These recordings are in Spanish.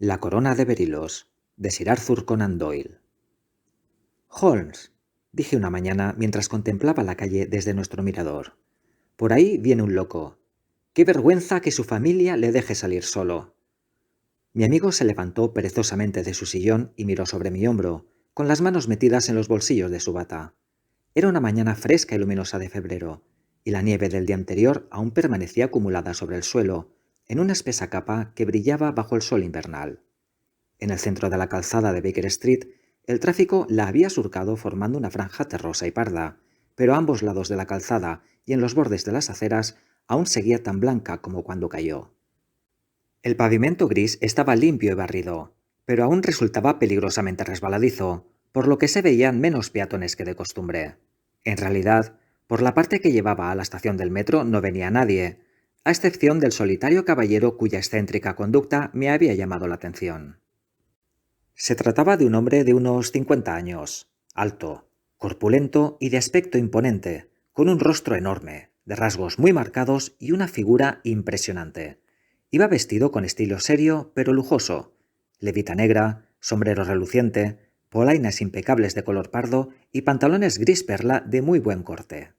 La corona de Berilos, de Sir Arthur Conan Doyle. Holmes, dije una mañana mientras contemplaba la calle desde nuestro mirador. Por ahí viene un loco. ¡Qué vergüenza que su familia le deje salir solo! Mi amigo se levantó perezosamente de su sillón y miró sobre mi hombro, con las manos metidas en los bolsillos de su bata. Era una mañana fresca y luminosa de febrero, y la nieve del día anterior aún permanecía acumulada sobre el suelo, en una espesa capa que brillaba bajo el sol invernal. En el centro de la calzada de Baker Street, el tráfico la había surcado formando una franja terrosa y parda, pero a ambos lados de la calzada y en los bordes de las aceras aún seguía tan blanca como cuando cayó. El pavimento gris estaba limpio y barrido, pero aún resultaba peligrosamente resbaladizo, por lo que se veían menos peatones que de costumbre. En realidad, por la parte que llevaba a la estación del metro no venía nadie, a excepción del solitario caballero cuya excéntrica conducta me había llamado la atención. Se trataba de un hombre de unos 50 años, alto, corpulento y de aspecto imponente, con un rostro enorme, de rasgos muy marcados y una figura impresionante. Iba vestido con estilo serio pero lujoso, levita negra, sombrero reluciente, polainas impecables de color pardo y pantalones gris perla de muy buen corte.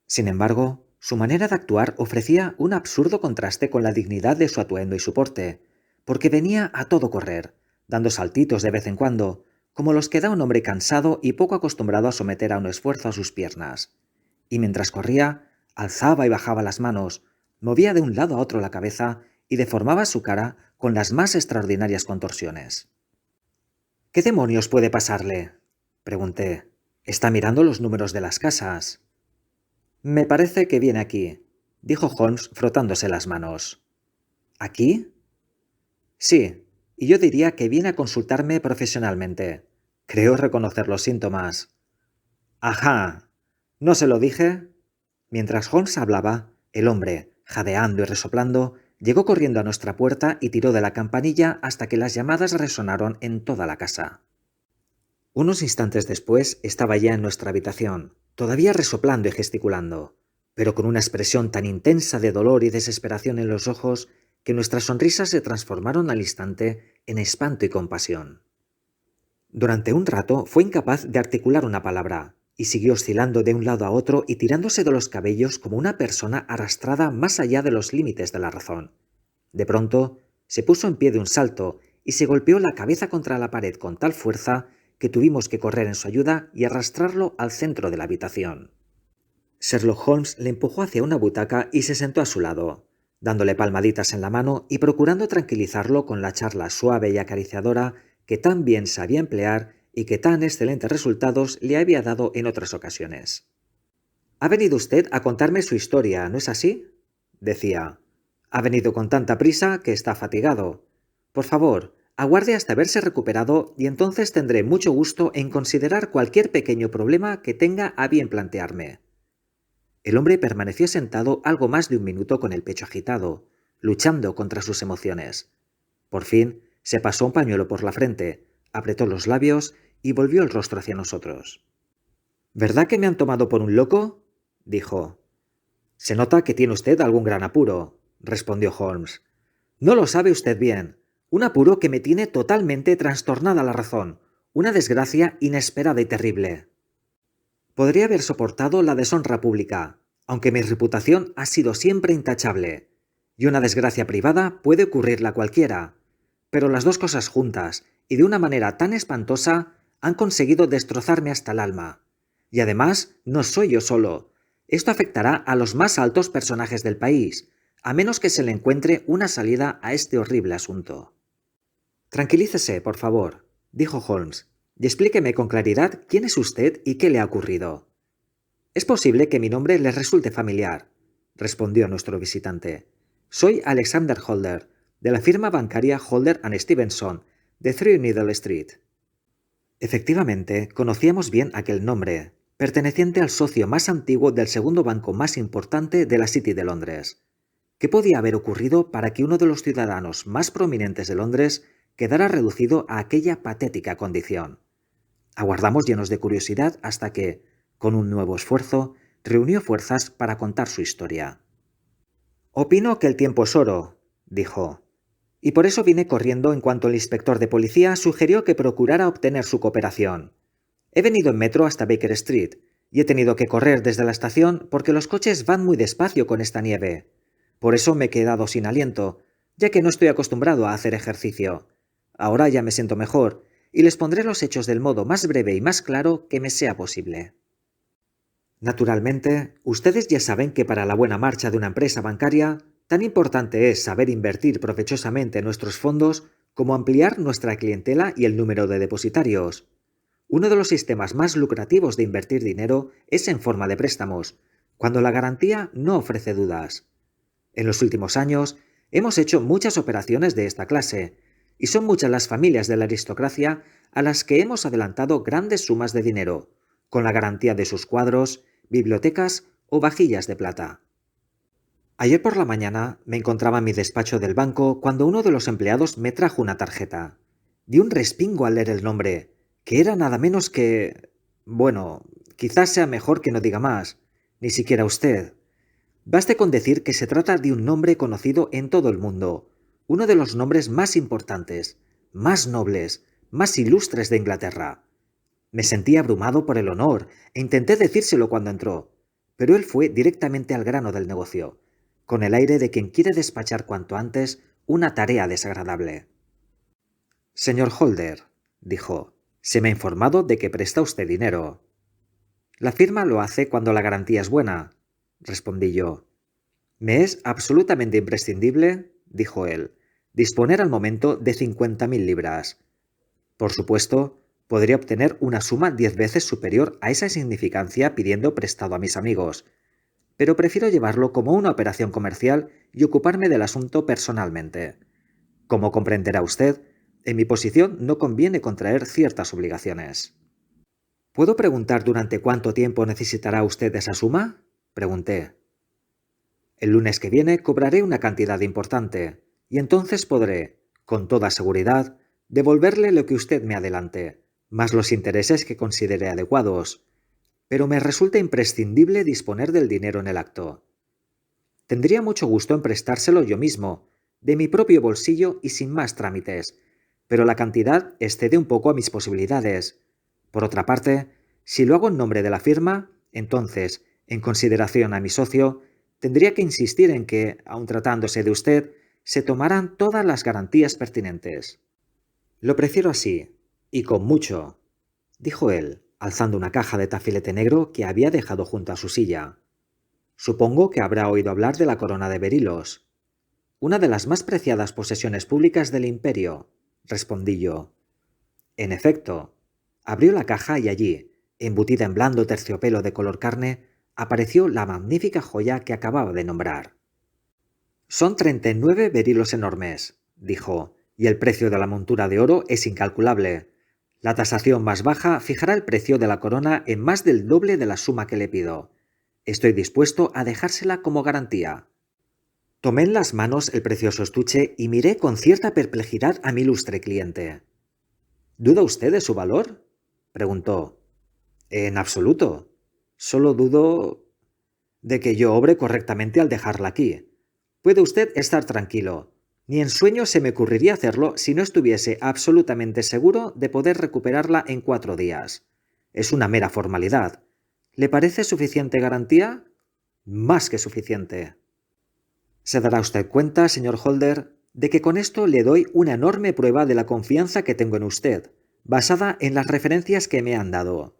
Sin embargo, su manera de actuar ofrecía un absurdo contraste con la dignidad de su atuendo y su porte, porque venía a todo correr, dando saltitos de vez en cuando, como los que da un hombre cansado y poco acostumbrado a someter a un esfuerzo a sus piernas. Y mientras corría, alzaba y bajaba las manos, movía de un lado a otro la cabeza y deformaba su cara con las más extraordinarias contorsiones. ¿Qué demonios puede pasarle?, pregunté. Está mirando los números de las casas. Me parece que viene aquí, dijo Holmes frotándose las manos. ¿Aquí? Sí, y yo diría que viene a consultarme profesionalmente. Creo reconocer los síntomas. ¡Ajá! ¿No se lo dije? Mientras Holmes hablaba, el hombre, jadeando y resoplando, llegó corriendo a nuestra puerta y tiró de la campanilla hasta que las llamadas resonaron en toda la casa. Unos instantes después estaba ya en nuestra habitación, todavía resoplando y gesticulando, pero con una expresión tan intensa de dolor y desesperación en los ojos que nuestras sonrisas se transformaron al instante en espanto y compasión. Durante un rato fue incapaz de articular una palabra, y siguió oscilando de un lado a otro y tirándose de los cabellos como una persona arrastrada más allá de los límites de la razón. De pronto, se puso en pie de un salto y se golpeó la cabeza contra la pared con tal fuerza que tuvimos que correr en su ayuda y arrastrarlo al centro de la habitación. Sherlock Holmes le empujó hacia una butaca y se sentó a su lado, dándole palmaditas en la mano y procurando tranquilizarlo con la charla suave y acariciadora que tan bien sabía emplear y que tan excelentes resultados le había dado en otras ocasiones. «Ha venido usted a contarme su historia, ¿no es así?», decía. «Ha venido con tanta prisa que está fatigado. Por favor, aguarde hasta haberse recuperado y entonces tendré mucho gusto en considerar cualquier pequeño problema que tenga a bien plantearme». El hombre permaneció sentado algo más de un minuto con el pecho agitado, luchando contra sus emociones. Por fin, se pasó un pañuelo por la frente, apretó los labios y volvió el rostro hacia nosotros. «¿Verdad que me han tomado por un loco?», dijo. «Se nota que tiene usted algún gran apuro», respondió Holmes. «No lo sabe usted bien. Un apuro que me tiene totalmente trastornada la razón. Una desgracia inesperada y terrible. Podría haber soportado la deshonra pública, aunque mi reputación ha sido siempre intachable. Y una desgracia privada puede ocurrirle a cualquiera. Pero las dos cosas juntas, y de una manera tan espantosa, han conseguido destrozarme hasta el alma. Y además, no soy yo solo. Esto afectará a los más altos personajes del país, a menos que se le encuentre una salida a este horrible asunto». «Tranquilícese, por favor», dijo Holmes, «y explíqueme con claridad quién es usted y qué le ha ocurrido». «Es posible que mi nombre le resulte familiar», respondió nuestro visitante. «Soy Alexander Holder, de la firma bancaria Holder & Stevenson, de Threadneedle Street». Efectivamente, conocíamos bien aquel nombre, perteneciente al socio más antiguo del segundo banco más importante de la City de Londres. ¿Qué podía haber ocurrido para que uno de los ciudadanos más prominentes de Londres quedara reducido a aquella patética condición? Aguardamos llenos de curiosidad hasta que, con un nuevo esfuerzo, reunió fuerzas para contar su historia. «Opino que el tiempo es oro», dijo. y por eso vine corriendo en cuanto el inspector de policía sugirió que procurara obtener su cooperación. He venido en metro hasta Baker Street y he tenido que correr desde la estación porque los coches van muy despacio con esta nieve. Por eso me he quedado sin aliento, ya que no estoy acostumbrado a hacer ejercicio. Ahora ya me siento mejor y les pondré los hechos del modo más breve y más claro que me sea posible. Naturalmente, ustedes ya saben que para la buena marcha de una empresa bancaria, tan importante es saber invertir provechosamente nuestros fondos como ampliar nuestra clientela y el número de depositarios. Uno de los sistemas más lucrativos de invertir dinero es en forma de préstamos, cuando la garantía no ofrece dudas. En los últimos años, hemos hecho muchas operaciones de esta clase, y son muchas las familias de la aristocracia a las que hemos adelantado grandes sumas de dinero, con la garantía de sus cuadros, bibliotecas o vajillas de plata. Ayer por la mañana me encontraba en mi despacho del banco cuando uno de los empleados me trajo una tarjeta. Di un respingo al leer el nombre, que era nada menos que... Bueno, quizás sea mejor que no diga más, ni siquiera usted. Baste con decir que se trata de un nombre conocido en todo el mundo, uno de los nombres más importantes, más nobles, más ilustres de Inglaterra. Me sentí abrumado por el honor e intenté decírselo cuando entró, pero él fue directamente al grano del negocio, con el aire de quien quiere despachar cuanto antes una tarea desagradable. Señor Holder, dijo, se me ha informado de que presta usted dinero. La firma lo hace cuando la garantía es buena, respondí yo. Me es absolutamente imprescindible, dijo él, disponer al momento de 50.000 libras. Por supuesto, podría obtener una suma 10 veces superior a esa insignificancia pidiendo prestado a mis amigos, pero prefiero llevarlo como una operación comercial y ocuparme del asunto personalmente. Como comprenderá usted, en mi posición no conviene contraer ciertas obligaciones. ¿Puedo preguntar durante cuánto tiempo necesitará usted esa suma? Pregunté. El lunes que viene cobraré una cantidad importante, y entonces podré, con toda seguridad, devolverle lo que usted me adelante, más los intereses que considere adecuados, pero me resulta imprescindible disponer del dinero en el acto. Tendría mucho gusto en prestárselo yo mismo, de mi propio bolsillo y sin más trámites, pero la cantidad excede un poco a mis posibilidades. Por otra parte, si lo hago en nombre de la firma, entonces, en consideración a mi socio, tendría que insistir en que, aun tratándose de usted, se tomaran todas las garantías pertinentes. Lo prefiero así, y con mucho, dijo él, alzando una caja de tafilete negro que había dejado junto a su silla. Supongo que habrá oído hablar de la corona de Berilos. Una de las más preciadas posesiones públicas del imperio, respondí yo. En efecto, abrió la caja y allí, embutida en blando terciopelo de color carne, apareció la magnífica joya que acababa de nombrar. Son 39 berilos enormes, dijo, y el precio de la montura de oro es incalculable. La tasación más baja fijará el precio de la corona en más del doble de la suma que le pido. Estoy dispuesto a dejársela como garantía. Tomé en las manos el precioso estuche y miré con cierta perplejidad a mi ilustre cliente. ¿Duda usted de su valor?, preguntó. En absoluto. Solo dudo de que yo obre correctamente al dejarla aquí. Puede usted estar tranquilo. Ni en sueño se me ocurriría hacerlo si no estuviese absolutamente seguro de poder recuperarla en 4 días. Es una mera formalidad. ¿Le parece suficiente garantía? Más que suficiente. Se dará usted cuenta, señor Holder, de que con esto le doy una enorme prueba de la confianza que tengo en usted, basada en las referencias que me han dado.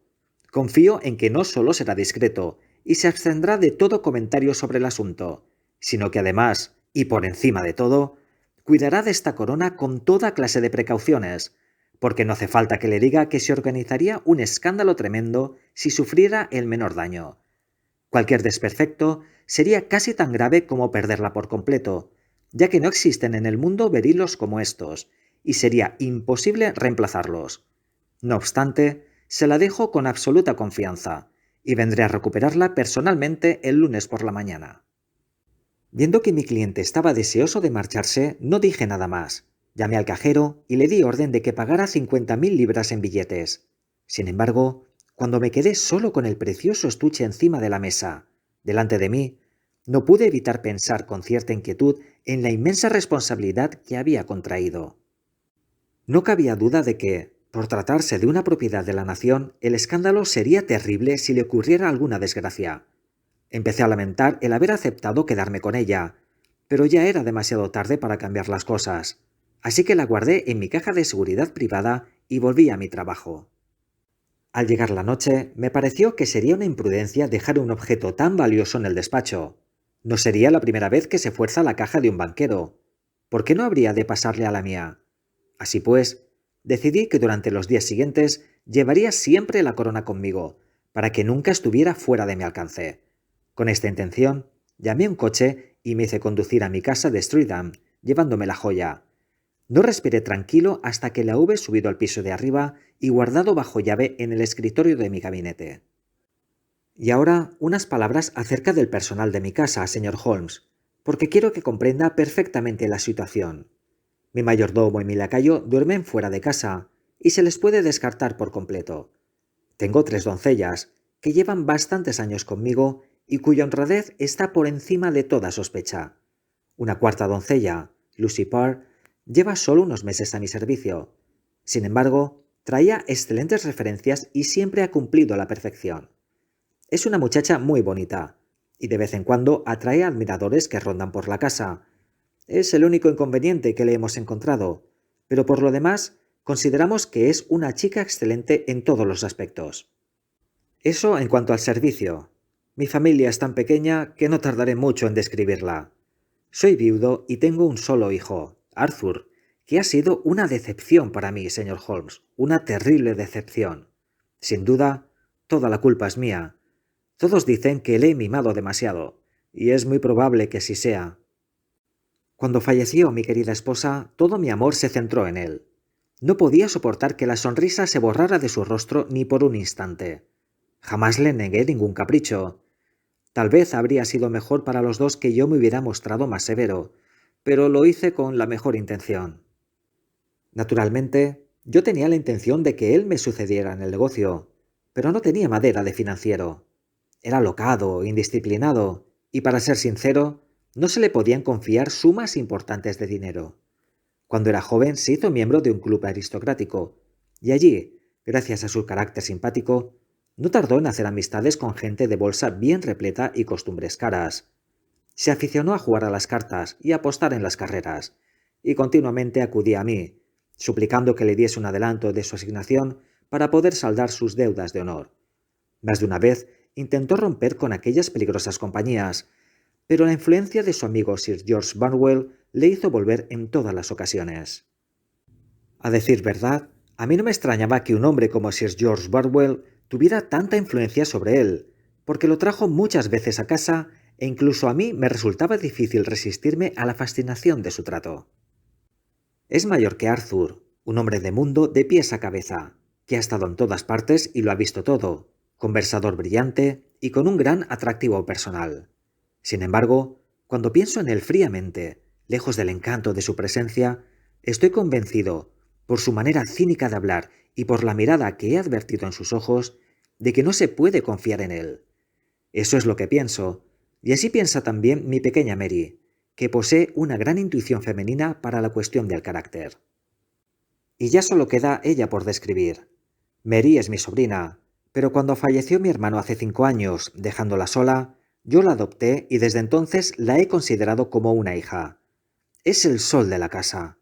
Confío en que no solo será discreto y se abstendrá de todo comentario sobre el asunto, sino que además, y por encima de todo, cuidará de esta corona con toda clase de precauciones, porque no hace falta que le diga que se organizaría un escándalo tremendo si sufriera el menor daño. Cualquier desperfecto sería casi tan grave como perderla por completo, ya que no existen en el mundo berilos como estos, y sería imposible reemplazarlos. No obstante, se la dejo con absoluta confianza, y vendré a recuperarla personalmente el lunes por la mañana. Viendo que mi cliente estaba deseoso de marcharse, no dije nada más. Llamé al cajero y le di orden de que pagara 50.000 libras en billetes. Sin embargo, cuando me quedé solo con el precioso estuche encima de la mesa, delante de mí, No pude evitar pensar con cierta inquietud en la inmensa responsabilidad que había contraído. No cabía duda de que, por tratarse de una propiedad de la nación, el escándalo sería terrible si le ocurriera alguna desgracia. Empecé a lamentar el haber aceptado quedarme con ella, pero ya era demasiado tarde para cambiar las cosas, así que la guardé en mi caja de seguridad privada y volví a mi trabajo. Al llegar la noche, me pareció que sería una imprudencia dejar un objeto tan valioso en el despacho. No sería la primera vez que se fuerza la caja de un banquero. ¿Por qué no habría de pasarle a la mía? Así pues, decidí que durante los días siguientes llevaría siempre la corona conmigo, para que nunca estuviera fuera de mi alcance. Con esta intención, llamé un coche y me hice conducir a mi casa de Streatham, llevándome la joya. No respiré tranquilo hasta que la hube subido al piso de arriba y guardado bajo llave en el escritorio de mi gabinete. Y ahora unas palabras acerca del personal de mi casa, señor Holmes, porque quiero que comprenda perfectamente la situación. Mi mayordomo y mi lacayo duermen fuera de casa y se les puede descartar por completo. Tengo 3 doncellas que llevan bastantes años conmigo y cuya honradez está por encima de toda sospecha. Una cuarta doncella, Lucy Parr, lleva solo unos meses a mi servicio. Sin embargo, traía excelentes referencias y siempre ha cumplido a la perfección. Es una muchacha muy bonita y de vez en cuando atrae admiradores que rondan por la casa. Es el único inconveniente que le hemos encontrado, pero por lo demás consideramos que es una chica excelente en todos los aspectos. Eso en cuanto al servicio. Mi familia es tan pequeña que no tardaré mucho en describirla. Soy viudo y tengo un solo hijo, Arthur, que ha sido una decepción para mí, señor Holmes, una terrible decepción. Sin duda, toda la culpa es mía. Todos dicen que le he mimado demasiado, y es muy probable que así sea. Cuando falleció mi querida esposa, todo mi amor se centró en él. No podía soportar que la sonrisa se borrara de su rostro ni por un instante. Jamás le negué ningún capricho. Tal vez habría sido mejor para los dos que yo me hubiera mostrado más severo, pero lo hice con la mejor intención. Naturalmente, yo tenía la intención de que él me sucediera en el negocio, pero no tenía madera de financiero. Era alocado, indisciplinado, y para ser sincero, no se le podían confiar sumas importantes de dinero. Cuando era joven se hizo miembro de un club aristocrático, y allí, gracias a su carácter simpático, no tardó en hacer amistades con gente de bolsa bien repleta y costumbres caras. Se aficionó a jugar a las cartas y a apostar en las carreras, y continuamente acudía a mí, suplicando que le diese un adelanto de su asignación para poder saldar sus deudas de honor. Más de una vez intentó romper con aquellas peligrosas compañías, pero la influencia de su amigo Sir George Barnwell le hizo volver en todas las ocasiones. A decir verdad, a mí no me extrañaba que un hombre como Sir George Barnwell tuviera tanta influencia sobre él, porque lo trajo muchas veces a casa e incluso a mí me resultaba difícil resistirme a la fascinación de su trato. Es mayor que Arthur, un hombre de mundo de pies a cabeza, que ha estado en todas partes y lo ha visto todo, conversador brillante y con un gran atractivo personal. Sin embargo, cuando pienso en él fríamente, lejos del encanto de su presencia, estoy convencido, por su manera cínica de hablar y por la mirada que he advertido en sus ojos, de que no se puede confiar en él. Eso es lo que pienso, y así piensa también mi pequeña Mary, que posee una gran intuición femenina para la cuestión del carácter. Y ya solo queda ella por describir. Mary es mi sobrina, pero cuando falleció mi hermano hace 5 años, dejándola sola, yo la adopté y desde entonces la he considerado como una hija. Es el sol de la casa.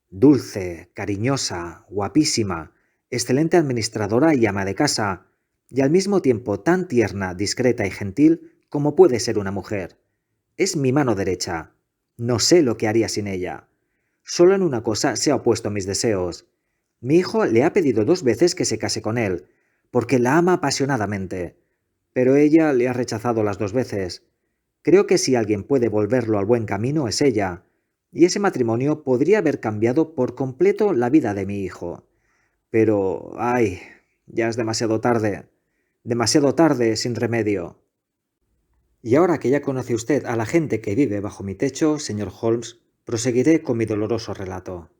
Dulce, cariñosa, guapísima, excelente administradora y ama de casa, y al mismo tiempo tan tierna, discreta y gentil como puede ser una mujer. Es mi mano derecha. No sé lo que haría sin ella. Solo en una cosa se ha opuesto a mis deseos. Mi hijo le ha pedido 2 veces que se case con él, porque la ama apasionadamente, pero ella le ha rechazado las 2 veces. Creo que si alguien puede volverlo al buen camino es ella, y ese matrimonio podría haber cambiado por completo la vida de mi hijo. Pero, ay, ya es demasiado tarde, sin remedio. Y ahora que ya conoce usted a la gente que vive bajo mi techo, señor Holmes, proseguiré con mi doloroso relato.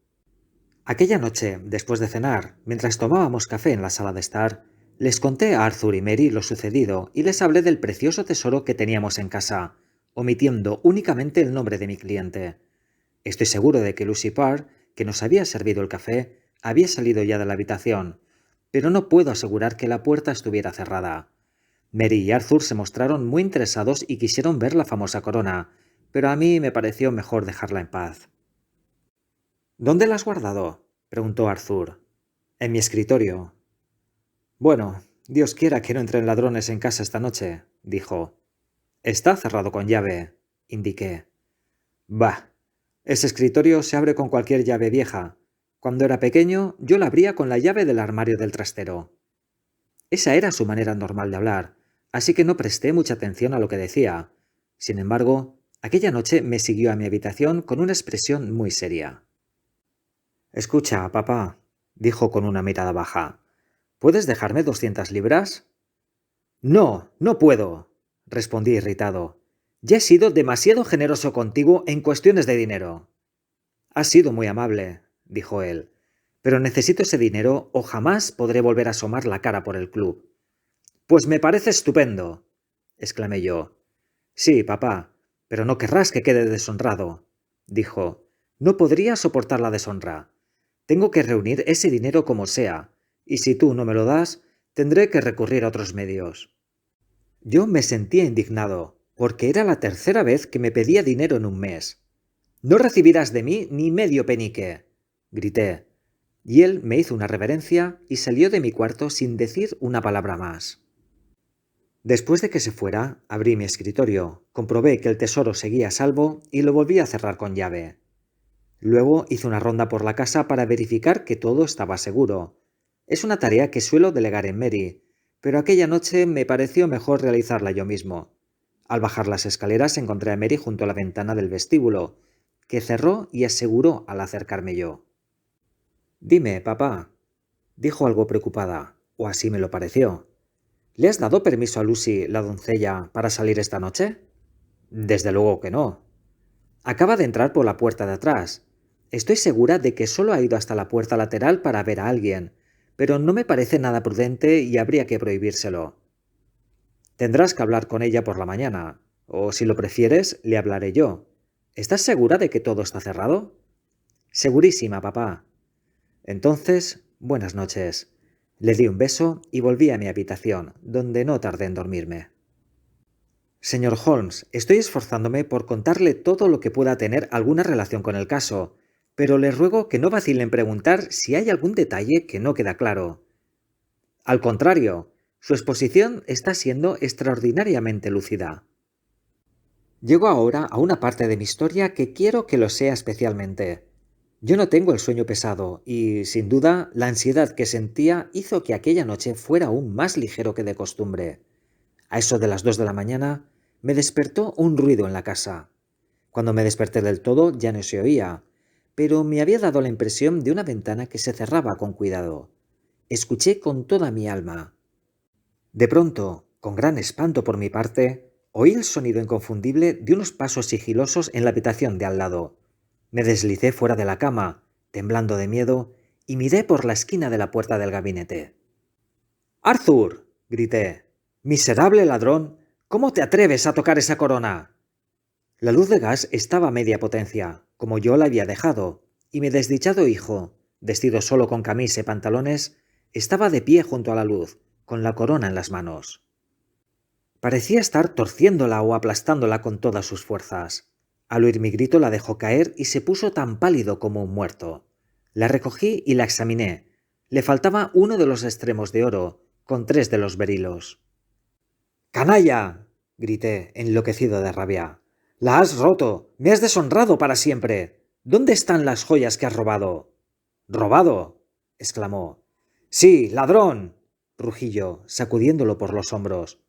Aquella noche, después de cenar, mientras tomábamos café en la sala de estar, les conté a Arthur y Mary lo sucedido y les hablé del precioso tesoro que teníamos en casa, omitiendo únicamente el nombre de mi cliente. Estoy seguro de que Lucy Parr, que nos había servido el café, había salido ya de la habitación, pero no puedo asegurar que la puerta estuviera cerrada. Mary y Arthur se mostraron muy interesados y quisieron ver la famosa corona, pero a mí me pareció mejor dejarla en paz. ¿Dónde la has guardado?, preguntó Arthur. En mi escritorio. Bueno, Dios quiera que no entren ladrones en casa esta noche, dijo. Está cerrado con llave, indiqué. Bah, ese escritorio se abre con cualquier llave vieja. Cuando era pequeño, yo la abría con la llave del armario del trastero. Esa era su manera normal de hablar, así que no presté mucha atención a lo que decía. Sin embargo, aquella noche me siguió a mi habitación con una expresión muy seria. Escucha, papá, dijo con una mirada baja. ¿Puedes dejarme 200 libras? No, no puedo, respondí irritado. Ya he sido demasiado generoso contigo en cuestiones de dinero. Has sido muy amable, dijo él, pero necesito ese dinero o jamás podré volver a asomar la cara por el club. Pues me parece estupendo, exclamé yo. Sí, papá, pero no querrás que quede deshonrado, dijo. No podría soportar la deshonra. Tengo que reunir ese dinero como sea, y si tú no me lo das, tendré que recurrir a otros medios. Yo me sentía indignado, porque era la tercera vez que me pedía dinero en un mes. No recibirás de mí ni medio penique, grité, y él me hizo una reverencia y salió de mi cuarto sin decir una palabra más. Después de que se fuera, abrí mi escritorio, comprobé que el tesoro seguía a salvo y lo volví a cerrar con llave. Luego hice una ronda por la casa para verificar que todo estaba seguro. Es una tarea que suelo delegar en Mary, pero aquella noche me pareció mejor realizarla yo mismo. Al bajar las escaleras encontré a Mary junto a la ventana del vestíbulo, que cerró y aseguró al acercarme yo. Dime, papá, dijo algo preocupada, o así me lo pareció. ¿Le has dado permiso a Lucy, la doncella, para salir esta noche? Desde luego que no. Acaba de entrar por la puerta de atrás. Estoy segura de que solo ha ido hasta la puerta lateral para ver a alguien, pero no me parece nada prudente y habría que prohibírselo. Tendrás que hablar con ella por la mañana, o si lo prefieres, le hablaré yo. ¿Estás segura de que todo está cerrado? Segurísima, papá. Entonces, buenas noches. Le di un beso y volví a mi habitación, donde no tardé en dormirme. Señor Holmes, estoy esforzándome por contarle todo lo que pueda tener alguna relación con el caso, pero le ruego que no vacile en preguntar si hay algún detalle que no queda claro. Al contrario, su exposición está siendo extraordinariamente lúcida. Llego ahora a una parte de mi historia que quiero que lo sea especialmente. Yo no tengo el sueño pesado y, sin duda, la ansiedad que sentía hizo que aquella noche fuera aún más ligero que de costumbre. A eso de las 2 de la mañana, me despertó un ruido en la casa. Cuando me desperté del todo ya no se oía, pero me había dado la impresión de una ventana que se cerraba con cuidado. Escuché con toda mi alma. De pronto, con gran espanto por mi parte, oí el sonido inconfundible de unos pasos sigilosos en la habitación de al lado. Me deslicé fuera de la cama, temblando de miedo, y miré por la esquina de la puerta del gabinete. ¡Arthur! Grité. ¡Miserable ladrón! ¿Cómo te atreves a tocar esa corona? La luz de gas estaba a media potencia, como yo la había dejado, y mi desdichado hijo, vestido solo con camisa y pantalones, estaba de pie junto a la luz, con la corona en las manos. Parecía estar torciéndola o aplastándola con todas sus fuerzas. Al oír mi grito la dejó caer y se puso tan pálido como un muerto. La recogí y la examiné. Le faltaba uno de los extremos de oro, con 3 de los berilos. ¡Canalla! Grité, enloquecido de rabia. ¡La has roto! ¡Me has deshonrado para siempre! ¿Dónde están las joyas que has robado? ¿Robado? Exclamó. Sí, ladrón, rugí yo, sacudiéndolo por los hombros.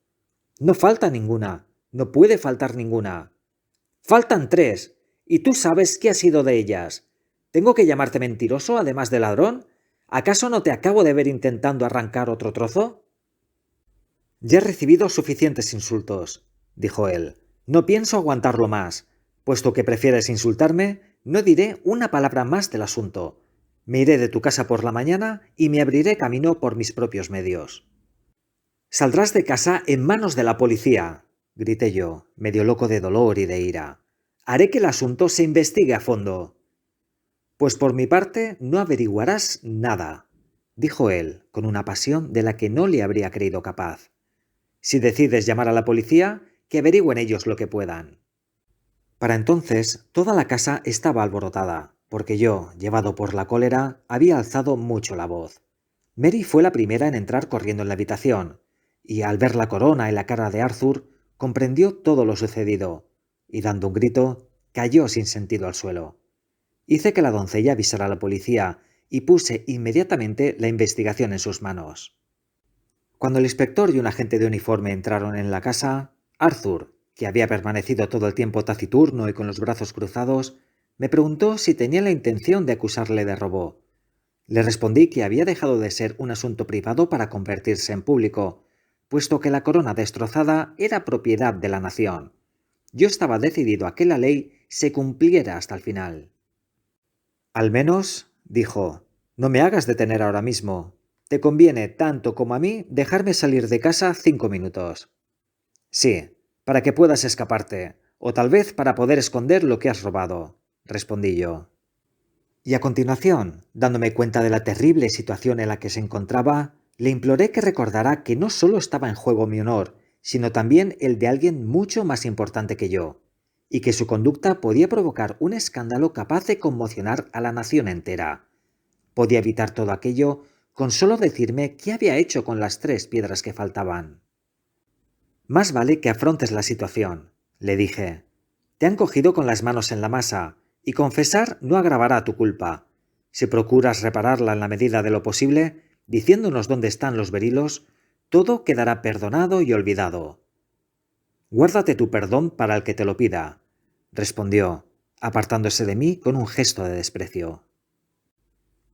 No falta ninguna. No puede faltar ninguna. Faltan 3, y tú sabes qué ha sido de ellas. ¿Tengo que llamarte mentiroso, además de ladrón? ¿Acaso no te acabo de ver intentando arrancar otro trozo? Ya he recibido suficientes insultos, dijo él. No pienso aguantarlo más. Puesto que prefieres insultarme, no diré una palabra más del asunto. Me iré de tu casa por la mañana y me abriré camino por mis propios medios. Saldrás de casa en manos de la policía, grité yo, medio loco de dolor y de ira. Haré que el asunto se investigue a fondo. Pues por mi parte no averiguarás nada, dijo él, con una pasión de la que no le habría creído capaz. Si decides llamar a la policía, que averigüen ellos lo que puedan. Para entonces, toda la casa estaba alborotada, porque yo, llevado por la cólera, había alzado mucho la voz. Mary fue la primera en entrar corriendo en la habitación, y al ver la corona en la cara de Arthur, comprendió todo lo sucedido, y dando un grito, cayó sin sentido al suelo. Hice que la doncella avisara a la policía y puse inmediatamente la investigación en sus manos. Cuando el inspector y un agente de uniforme entraron en la casa, Arthur, que había permanecido todo el tiempo taciturno y con los brazos cruzados, me preguntó si tenía la intención de acusarle de robo. Le respondí que había dejado de ser un asunto privado para convertirse en público, puesto que la corona destrozada era propiedad de la nación. Yo estaba decidido a que la ley se cumpliera hasta el final. Al menos, dijo, no me hagas detener ahora mismo. Te conviene, tanto como a mí, dejarme salir de casa 5 minutos. Sí, para que puedas escaparte, o tal vez para poder esconder lo que has robado, respondí yo. Y a continuación, dándome cuenta de la terrible situación en la que se encontraba, le imploré que recordara que no solo estaba en juego mi honor, sino también el de alguien mucho más importante que yo, y que su conducta podía provocar un escándalo capaz de conmocionar a la nación entera. Podía evitar todo aquello con solo decirme qué había hecho con las 3 piedras que faltaban. Más vale que afrontes la situación, le dije. Te han cogido con las manos en la masa, y confesar no agravará tu culpa. Si procuras repararla en la medida de lo posible, diciéndonos dónde están los berilos, todo quedará perdonado y olvidado. Guárdate tu perdón para el que te lo pida, respondió, apartándose de mí con un gesto de desprecio.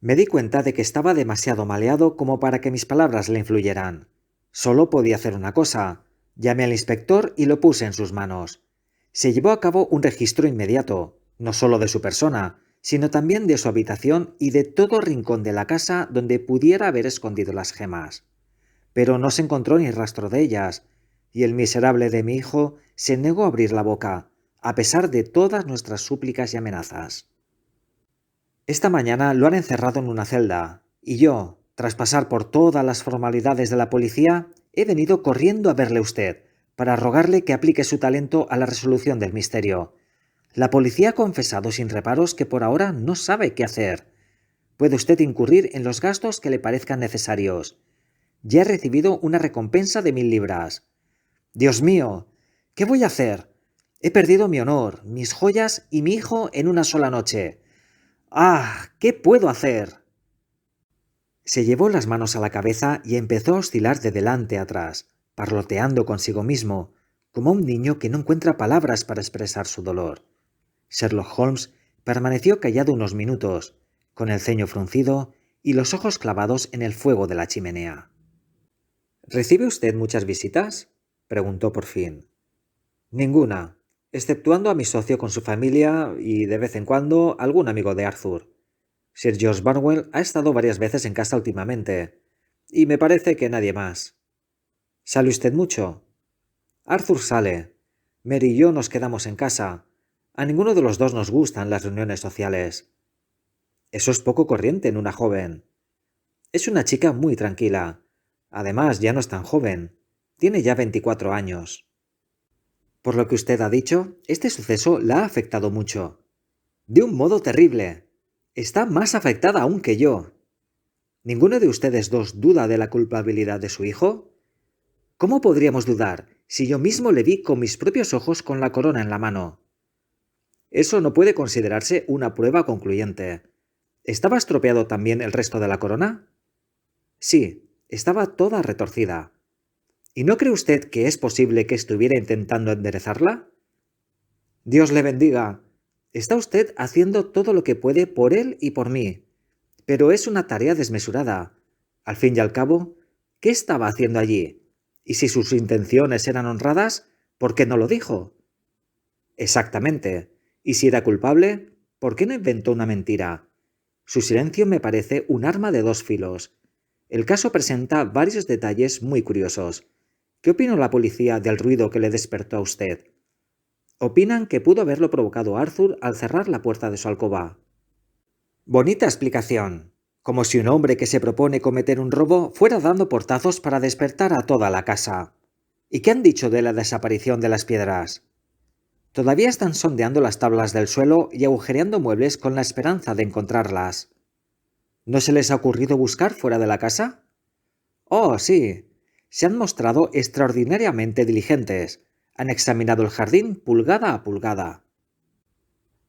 Me di cuenta de que estaba demasiado maleado como para que mis palabras le influyeran. Solo podía hacer una cosa. Llamé al inspector y lo puse en sus manos. Se llevó a cabo un registro inmediato, no solo de su persona, sino también de su habitación y de todo rincón de la casa donde pudiera haber escondido las gemas. Pero no se encontró ni rastro de ellas, y el miserable de mi hijo se negó a abrir la boca, a pesar de todas nuestras súplicas y amenazas. Esta mañana lo han encerrado en una celda, y yo, tras pasar por todas las formalidades de la policía, he venido corriendo a verle a usted, para rogarle que aplique su talento a la resolución del misterio. La policía ha confesado sin reparos que por ahora no sabe qué hacer. Puede usted incurrir en los gastos que le parezcan necesarios. Ya he recibido una recompensa de 1000 libras. Dios mío, ¿qué voy a hacer? He perdido mi honor, mis joyas y mi hijo en una sola noche. ¡Ah! ¿Qué puedo hacer? Se llevó las manos a la cabeza y empezó a oscilar de delante a atrás, parloteando consigo mismo, como un niño que no encuentra palabras para expresar su dolor. Sherlock Holmes permaneció callado unos minutos, con el ceño fruncido y los ojos clavados en el fuego de la chimenea. ¿Recibe usted muchas visitas?, preguntó por fin. Ninguna, exceptuando a mi socio con su familia y, de vez en cuando, algún amigo de Arthur. Sir George Barnwell ha estado varias veces en casa últimamente, y me parece que nadie más. ¿Sale usted mucho? Arthur sale. Mary y yo nos quedamos en casa. A ninguno de los dos nos gustan las reuniones sociales. Eso es poco corriente en una joven. Es una chica muy tranquila. Además, ya no es tan joven. Tiene ya 24 años. Por lo que usted ha dicho, este suceso la ha afectado mucho. De un modo terrible. Está más afectada aún que yo. ¿Ninguno de ustedes dos duda de la culpabilidad de su hijo? ¿Cómo podríamos dudar si yo mismo le vi con mis propios ojos con la corona en la mano? Eso no puede considerarse una prueba concluyente. ¿Estaba estropeado también el resto de la corona? Sí, estaba toda retorcida. ¿Y no cree usted que es posible que estuviera intentando enderezarla? Dios le bendiga. Está usted haciendo todo lo que puede por él y por mí. Pero es una tarea desmesurada. Al fin y al cabo, ¿qué estaba haciendo allí? Y si sus intenciones eran honradas, ¿por qué no lo dijo? Exactamente. Y si era culpable, ¿por qué no inventó una mentira? Su silencio me parece un arma de 2 filos. El caso presenta varios detalles muy curiosos. ¿Qué opina la policía del ruido que le despertó a usted? Opinan que pudo haberlo provocado Arthur al cerrar la puerta de su alcoba. Bonita explicación. Como si un hombre que se propone cometer un robo fuera dando portazos para despertar a toda la casa. ¿Y qué han dicho de la desaparición de las piedras? Todavía están sondeando las tablas del suelo y agujereando muebles con la esperanza de encontrarlas. ¿No se les ha ocurrido buscar fuera de la casa? Oh, sí. Se han mostrado extraordinariamente diligentes. Han examinado el jardín pulgada a pulgada.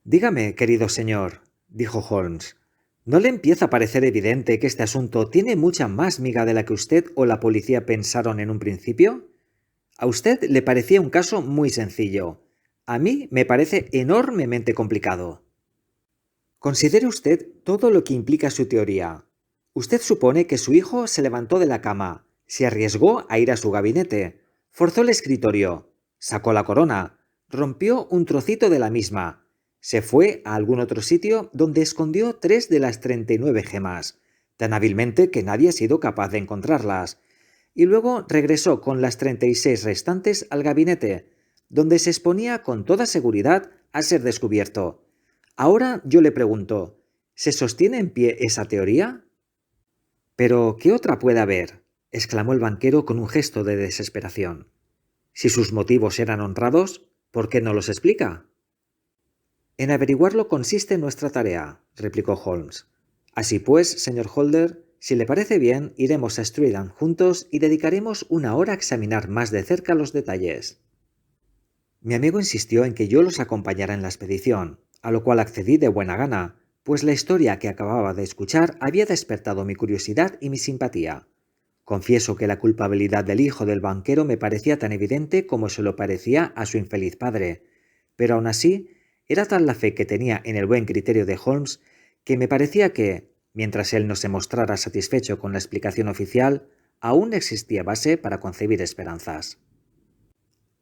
Dígame, querido señor, dijo Holmes, ¿no le empieza a parecer evidente que este asunto tiene mucha más miga de la que usted o la policía pensaron en un principio? A usted le parecía un caso muy sencillo. A mí me parece enormemente complicado. Considere usted todo lo que implica su teoría. Usted supone que su hijo se levantó de la cama, se arriesgó a ir a su gabinete, forzó el escritorio, sacó la corona, rompió un trocito de la misma, se fue a algún otro sitio donde escondió 3 de las 39 gemas, tan hábilmente que nadie ha sido capaz de encontrarlas, y luego regresó con las 36 restantes al gabinete, donde se exponía con toda seguridad a ser descubierto. Ahora yo le pregunto, ¿se sostiene en pie esa teoría? Pero, ¿qué otra puede haber? Exclamó el banquero con un gesto de desesperación. Si sus motivos eran honrados, ¿por qué no los explica? En averiguarlo consiste nuestra tarea, replicó Holmes. Así pues, señor Holder, si le parece bien, iremos a Streatham juntos y dedicaremos una hora a examinar más de cerca los detalles. Mi amigo insistió en que yo los acompañara en la expedición, a lo cual accedí de buena gana, pues la historia que acababa de escuchar había despertado mi curiosidad y mi simpatía. Confieso que la culpabilidad del hijo del banquero me parecía tan evidente como se lo parecía a su infeliz padre, pero aún así era tal la fe que tenía en el buen criterio de Holmes que me parecía que, mientras él no se mostrara satisfecho con la explicación oficial, aún existía base para concebir esperanzas.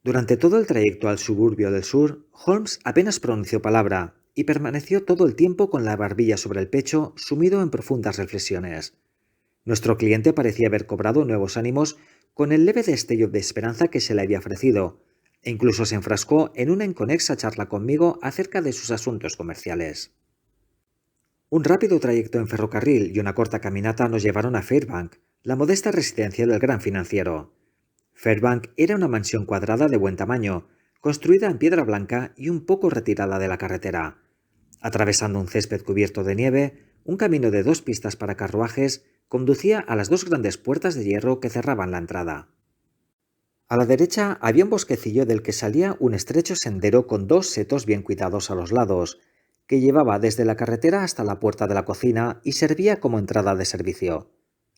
Durante todo el trayecto al suburbio del sur, Holmes apenas pronunció palabra y permaneció todo el tiempo con la barbilla sobre el pecho, sumido en profundas reflexiones. Nuestro cliente parecía haber cobrado nuevos ánimos con el leve destello de esperanza que se le había ofrecido, e incluso se enfrascó en una inconexa charla conmigo acerca de sus asuntos comerciales. Un rápido trayecto en ferrocarril y una corta caminata nos llevaron a Fairbank, la modesta residencia del gran financiero. Fairbank era una mansión cuadrada de buen tamaño, construida en piedra blanca y un poco retirada de la carretera. Atravesando un césped cubierto de nieve, un camino de 2 pistas para carruajes conducía a las 2 grandes puertas de hierro que cerraban la entrada. A la derecha había un bosquecillo del que salía un estrecho sendero con 2 setos bien cuidados a los lados, que llevaba desde la carretera hasta la puerta de la cocina y servía como entrada de servicio.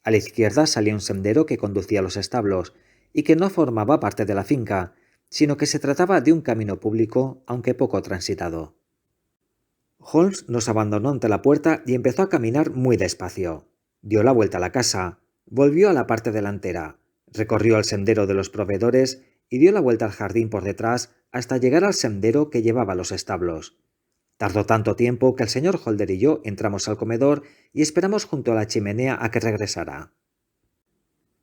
A la izquierda salía un sendero que conducía a los establos y que no formaba parte de la finca, sino que se trataba de un camino público, aunque poco transitado. Holmes nos abandonó ante la puerta y empezó a caminar muy despacio. Dio la vuelta a la casa, volvió a la parte delantera, recorrió el sendero de los proveedores y dio la vuelta al jardín por detrás hasta llegar al sendero que llevaba a los establos. Tardó tanto tiempo que el señor Holder y yo entramos al comedor y esperamos junto a la chimenea a que regresara.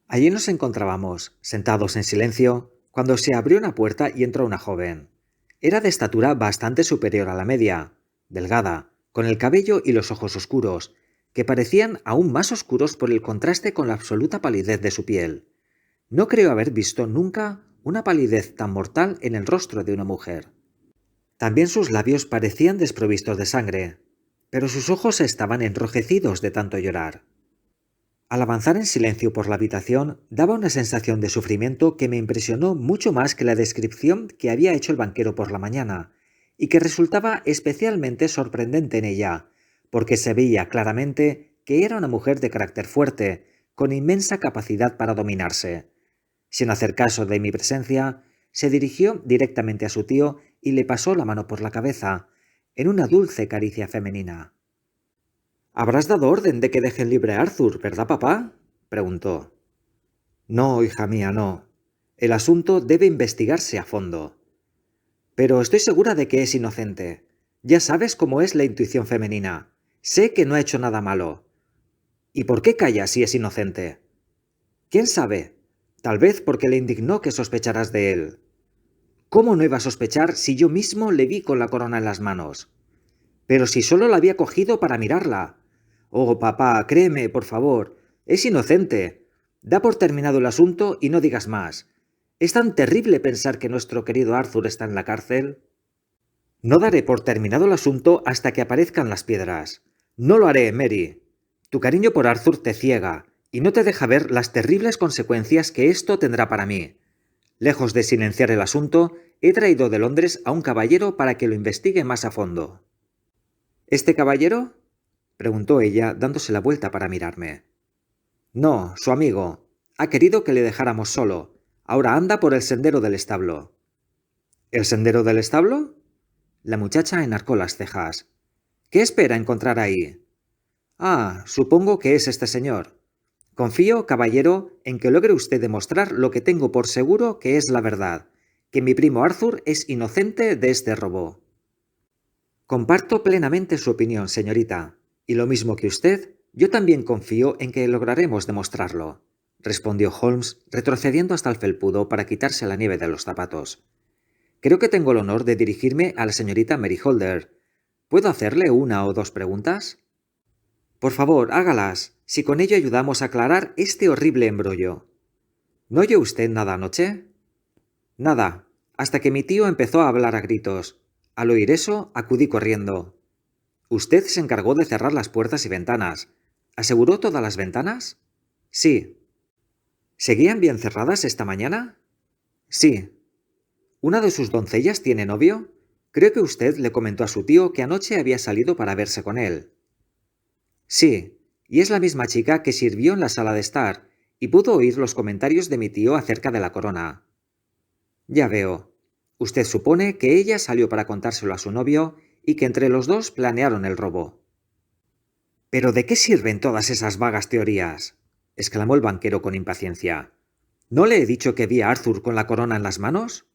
Allí nos encontrábamos, sentados en silencio, cuando se abrió una puerta y entró una joven. Era de estatura bastante superior a la media, delgada, con el cabello y los ojos oscuros, que parecían aún más oscuros por el contraste con la absoluta palidez de su piel. No creo haber visto nunca una palidez tan mortal en el rostro de una mujer. También sus labios parecían desprovistos de sangre, pero sus ojos estaban enrojecidos de tanto llorar. Al avanzar en silencio por la habitación, daba una sensación de sufrimiento que me impresionó mucho más que la descripción que había hecho el banquero por la mañana, y que resultaba especialmente sorprendente en ella, porque se veía claramente que era una mujer de carácter fuerte, con inmensa capacidad para dominarse. Sin hacer caso de mi presencia, se dirigió directamente a su tío y le pasó la mano por la cabeza, en una dulce caricia femenina. «Habrás dado orden de que dejen libre a Arthur, ¿verdad, papá?», preguntó. «No, hija mía, no. El asunto debe investigarse a fondo. Pero estoy segura de que es inocente. Ya sabes cómo es la intuición femenina. Sé que no ha hecho nada malo. ¿Y por qué calla si es inocente? ¿Quién sabe? Tal vez porque le indignó que sospecharas de él. ¿Cómo no iba a sospechar si yo mismo le vi con la corona en las manos? Pero si solo la había cogido para mirarla. Oh, papá, créeme, por favor. Es inocente. Da por terminado el asunto y no digas más. ¿Es tan terrible pensar que nuestro querido Arthur está en la cárcel? No daré por terminado el asunto hasta que aparezcan las piedras. No lo haré, Mary. Tu cariño por Arthur te ciega y no te deja ver las terribles consecuencias que esto tendrá para mí. Lejos de silenciar el asunto, he traído de Londres a un caballero para que lo investigue más a fondo. ¿Este caballero? Preguntó ella, dándose la vuelta para mirarme. No, su amigo. Ha querido que le dejáramos solo. Ahora anda por el sendero del establo. ¿El sendero del establo? La muchacha enarcó las cejas. ¿Qué espera encontrar ahí? Ah, supongo que es este señor. Confío, caballero, en que logre usted demostrar lo que tengo por seguro que es la verdad, que mi primo Arthur es inocente de este robo. Comparto plenamente su opinión, señorita, y lo mismo que usted, yo también confío en que lograremos demostrarlo, respondió Holmes, retrocediendo hasta el felpudo para quitarse la nieve de los zapatos. Creo que tengo el honor de dirigirme a la señorita Mary Holder. ¿Puedo hacerle una o dos preguntas? Por favor, hágalas, si con ello ayudamos a aclarar este horrible embrollo. ¿No oyó usted nada anoche? Nada, hasta que mi tío empezó a hablar a gritos. Al oír eso, acudí corriendo. Usted se encargó de cerrar las puertas y ventanas. ¿Aseguró todas las ventanas? Sí. ¿Seguían bien cerradas esta mañana? Sí. ¿Una de sus doncellas tiene novio? Creo que usted le comentó a su tío que anoche había salido para verse con él. Sí, y es la misma chica que sirvió en la sala de estar, y pudo oír los comentarios de mi tío acerca de la corona. Ya veo. Usted supone que ella salió para contárselo a su novio y que entre los dos planearon el robo. ¿Pero de qué sirven todas esas vagas teorías? Exclamó el banquero con impaciencia. ¿No le he dicho que vi a Arthur con la corona en las manos?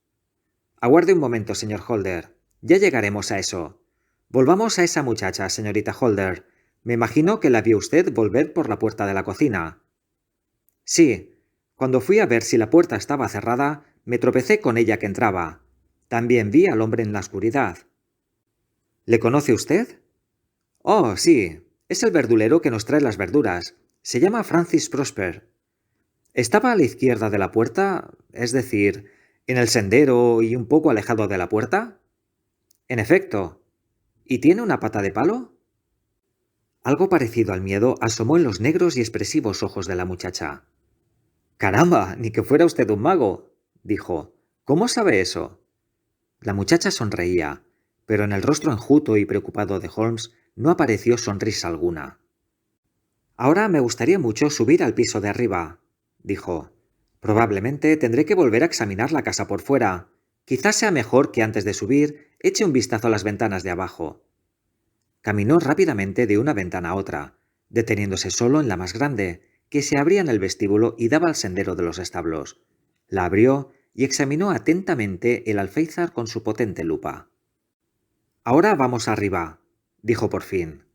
Aguarde un momento, señor Holder. Ya llegaremos a eso. Volvamos a esa muchacha, señorita Holder. Me imagino que la vio usted volver por la puerta de la cocina. Sí. Cuando fui a ver si la puerta estaba cerrada, me tropecé con ella que entraba. También vi al hombre en la oscuridad. ¿Le conoce usted? Oh, sí. Es el verdulero que nos trae las verduras. Se llama Francis Prosper. Estaba a la izquierda de la puerta, es decir, en el sendero y un poco alejado de la puerta. En efecto. ¿Y tiene una pata de palo? Algo parecido al miedo asomó en los negros y expresivos ojos de la muchacha. Caramba, ni que fuera usted un mago, dijo. ¿Cómo sabe eso? La muchacha sonreía, pero en el rostro enjuto y preocupado de Holmes no apareció sonrisa alguna. Ahora me gustaría mucho subir al piso de arriba, dijo. Probablemente tendré que volver a examinar la casa por fuera. Quizás sea mejor que antes de subir eche un vistazo a las ventanas de abajo. Caminó rápidamente de una ventana a otra, deteniéndose solo en la más grande, que se abría en el vestíbulo y daba al sendero de los establos. La abrió y examinó atentamente el alféizar con su potente lupa. Ahora vamos arriba, dijo por fin.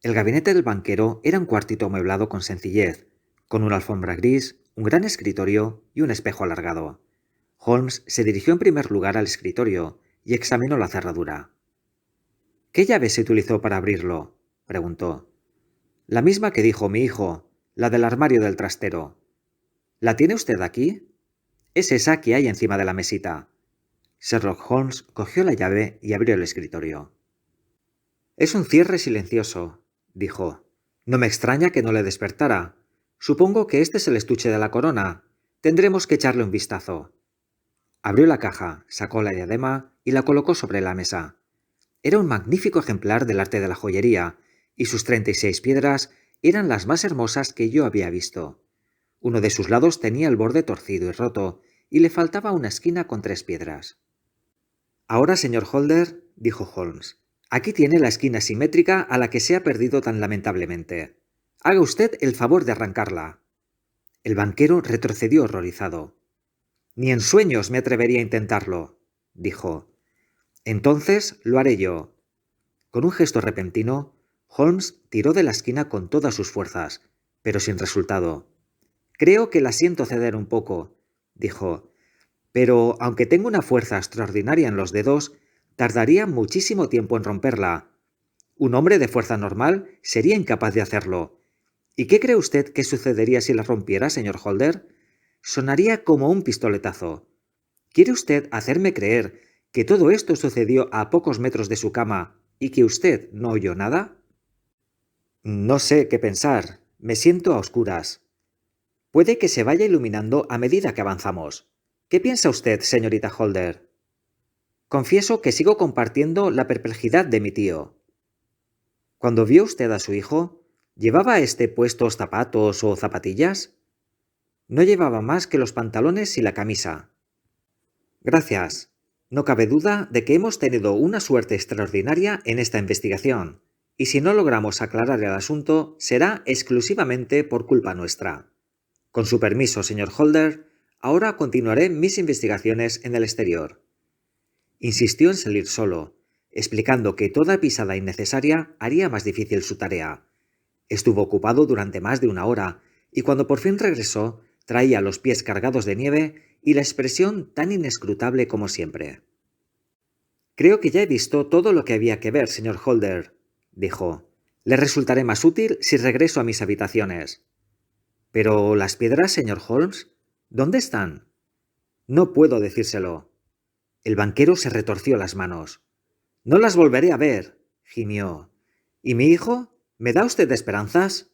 El gabinete del banquero era un cuartito amueblado con sencillez, con una alfombra gris, un gran escritorio y un espejo alargado. Holmes se dirigió en primer lugar al escritorio y examinó la cerradura. ¿Qué llave se utilizó para abrirlo? Preguntó. La misma que dijo mi hijo, la del armario del trastero. ¿La tiene usted aquí? Es esa que hay encima de la mesita. Sherlock Holmes cogió la llave y abrió el escritorio. Es un cierre silencioso, dijo. No me extraña que no le despertara. Supongo que este es el estuche de la corona. Tendremos que echarle un vistazo. Abrió la caja, sacó la diadema y la colocó sobre la mesa. Era un magnífico ejemplar del arte de la joyería, y sus 36 piedras eran las más hermosas que yo había visto. Uno de sus lados tenía el borde torcido y roto, y le faltaba una esquina con 3 piedras. Ahora, señor Holder, dijo Holmes, aquí tiene la esquina simétrica a la que se ha perdido tan lamentablemente. Haga usted el favor de arrancarla. El banquero retrocedió horrorizado. Ni en sueños me atrevería a intentarlo, dijo. Entonces lo haré yo. Con un gesto repentino, Holmes tiró de la esquina con todas sus fuerzas, pero sin resultado. Creo que la siento ceder un poco, dijo, pero aunque tengo una fuerza extraordinaria en los dedos, tardaría muchísimo tiempo en romperla. Un hombre de fuerza normal sería incapaz de hacerlo. ¿Y qué cree usted que sucedería si la rompiera, señor Holder? Sonaría como un pistoletazo. ¿Quiere usted hacerme creer que todo esto sucedió a pocos metros de su cama y que usted no oyó nada? No sé qué pensar. Me siento a oscuras. Puede que se vaya iluminando a medida que avanzamos. ¿Qué piensa usted, señorita Holder? Confieso que sigo compartiendo la perplejidad de mi tío. Cuando vio usted a su hijo, ¿llevaba éste puestos zapatos o zapatillas? No llevaba más que los pantalones y la camisa. Gracias. No cabe duda de que hemos tenido una suerte extraordinaria en esta investigación, y si no logramos aclarar el asunto, será exclusivamente por culpa nuestra. Con su permiso, señor Holder, ahora continuaré mis investigaciones en el exterior. Insistió en salir solo, explicando que toda pisada innecesaria haría más difícil su tarea. Estuvo ocupado durante más de una hora, y cuando por fin regresó, traía los pies cargados de nieve y la expresión tan inescrutable como siempre. Creo que ya he visto todo lo que había que ver, señor Holder, dijo. Le resultaré más útil si regreso a mis habitaciones. Pero las piedras, señor Holmes, ¿dónde están? No puedo decírselo. El banquero se retorció las manos. No las volveré a ver, gimió. ¿Y mi hijo? ¿Me da usted esperanzas?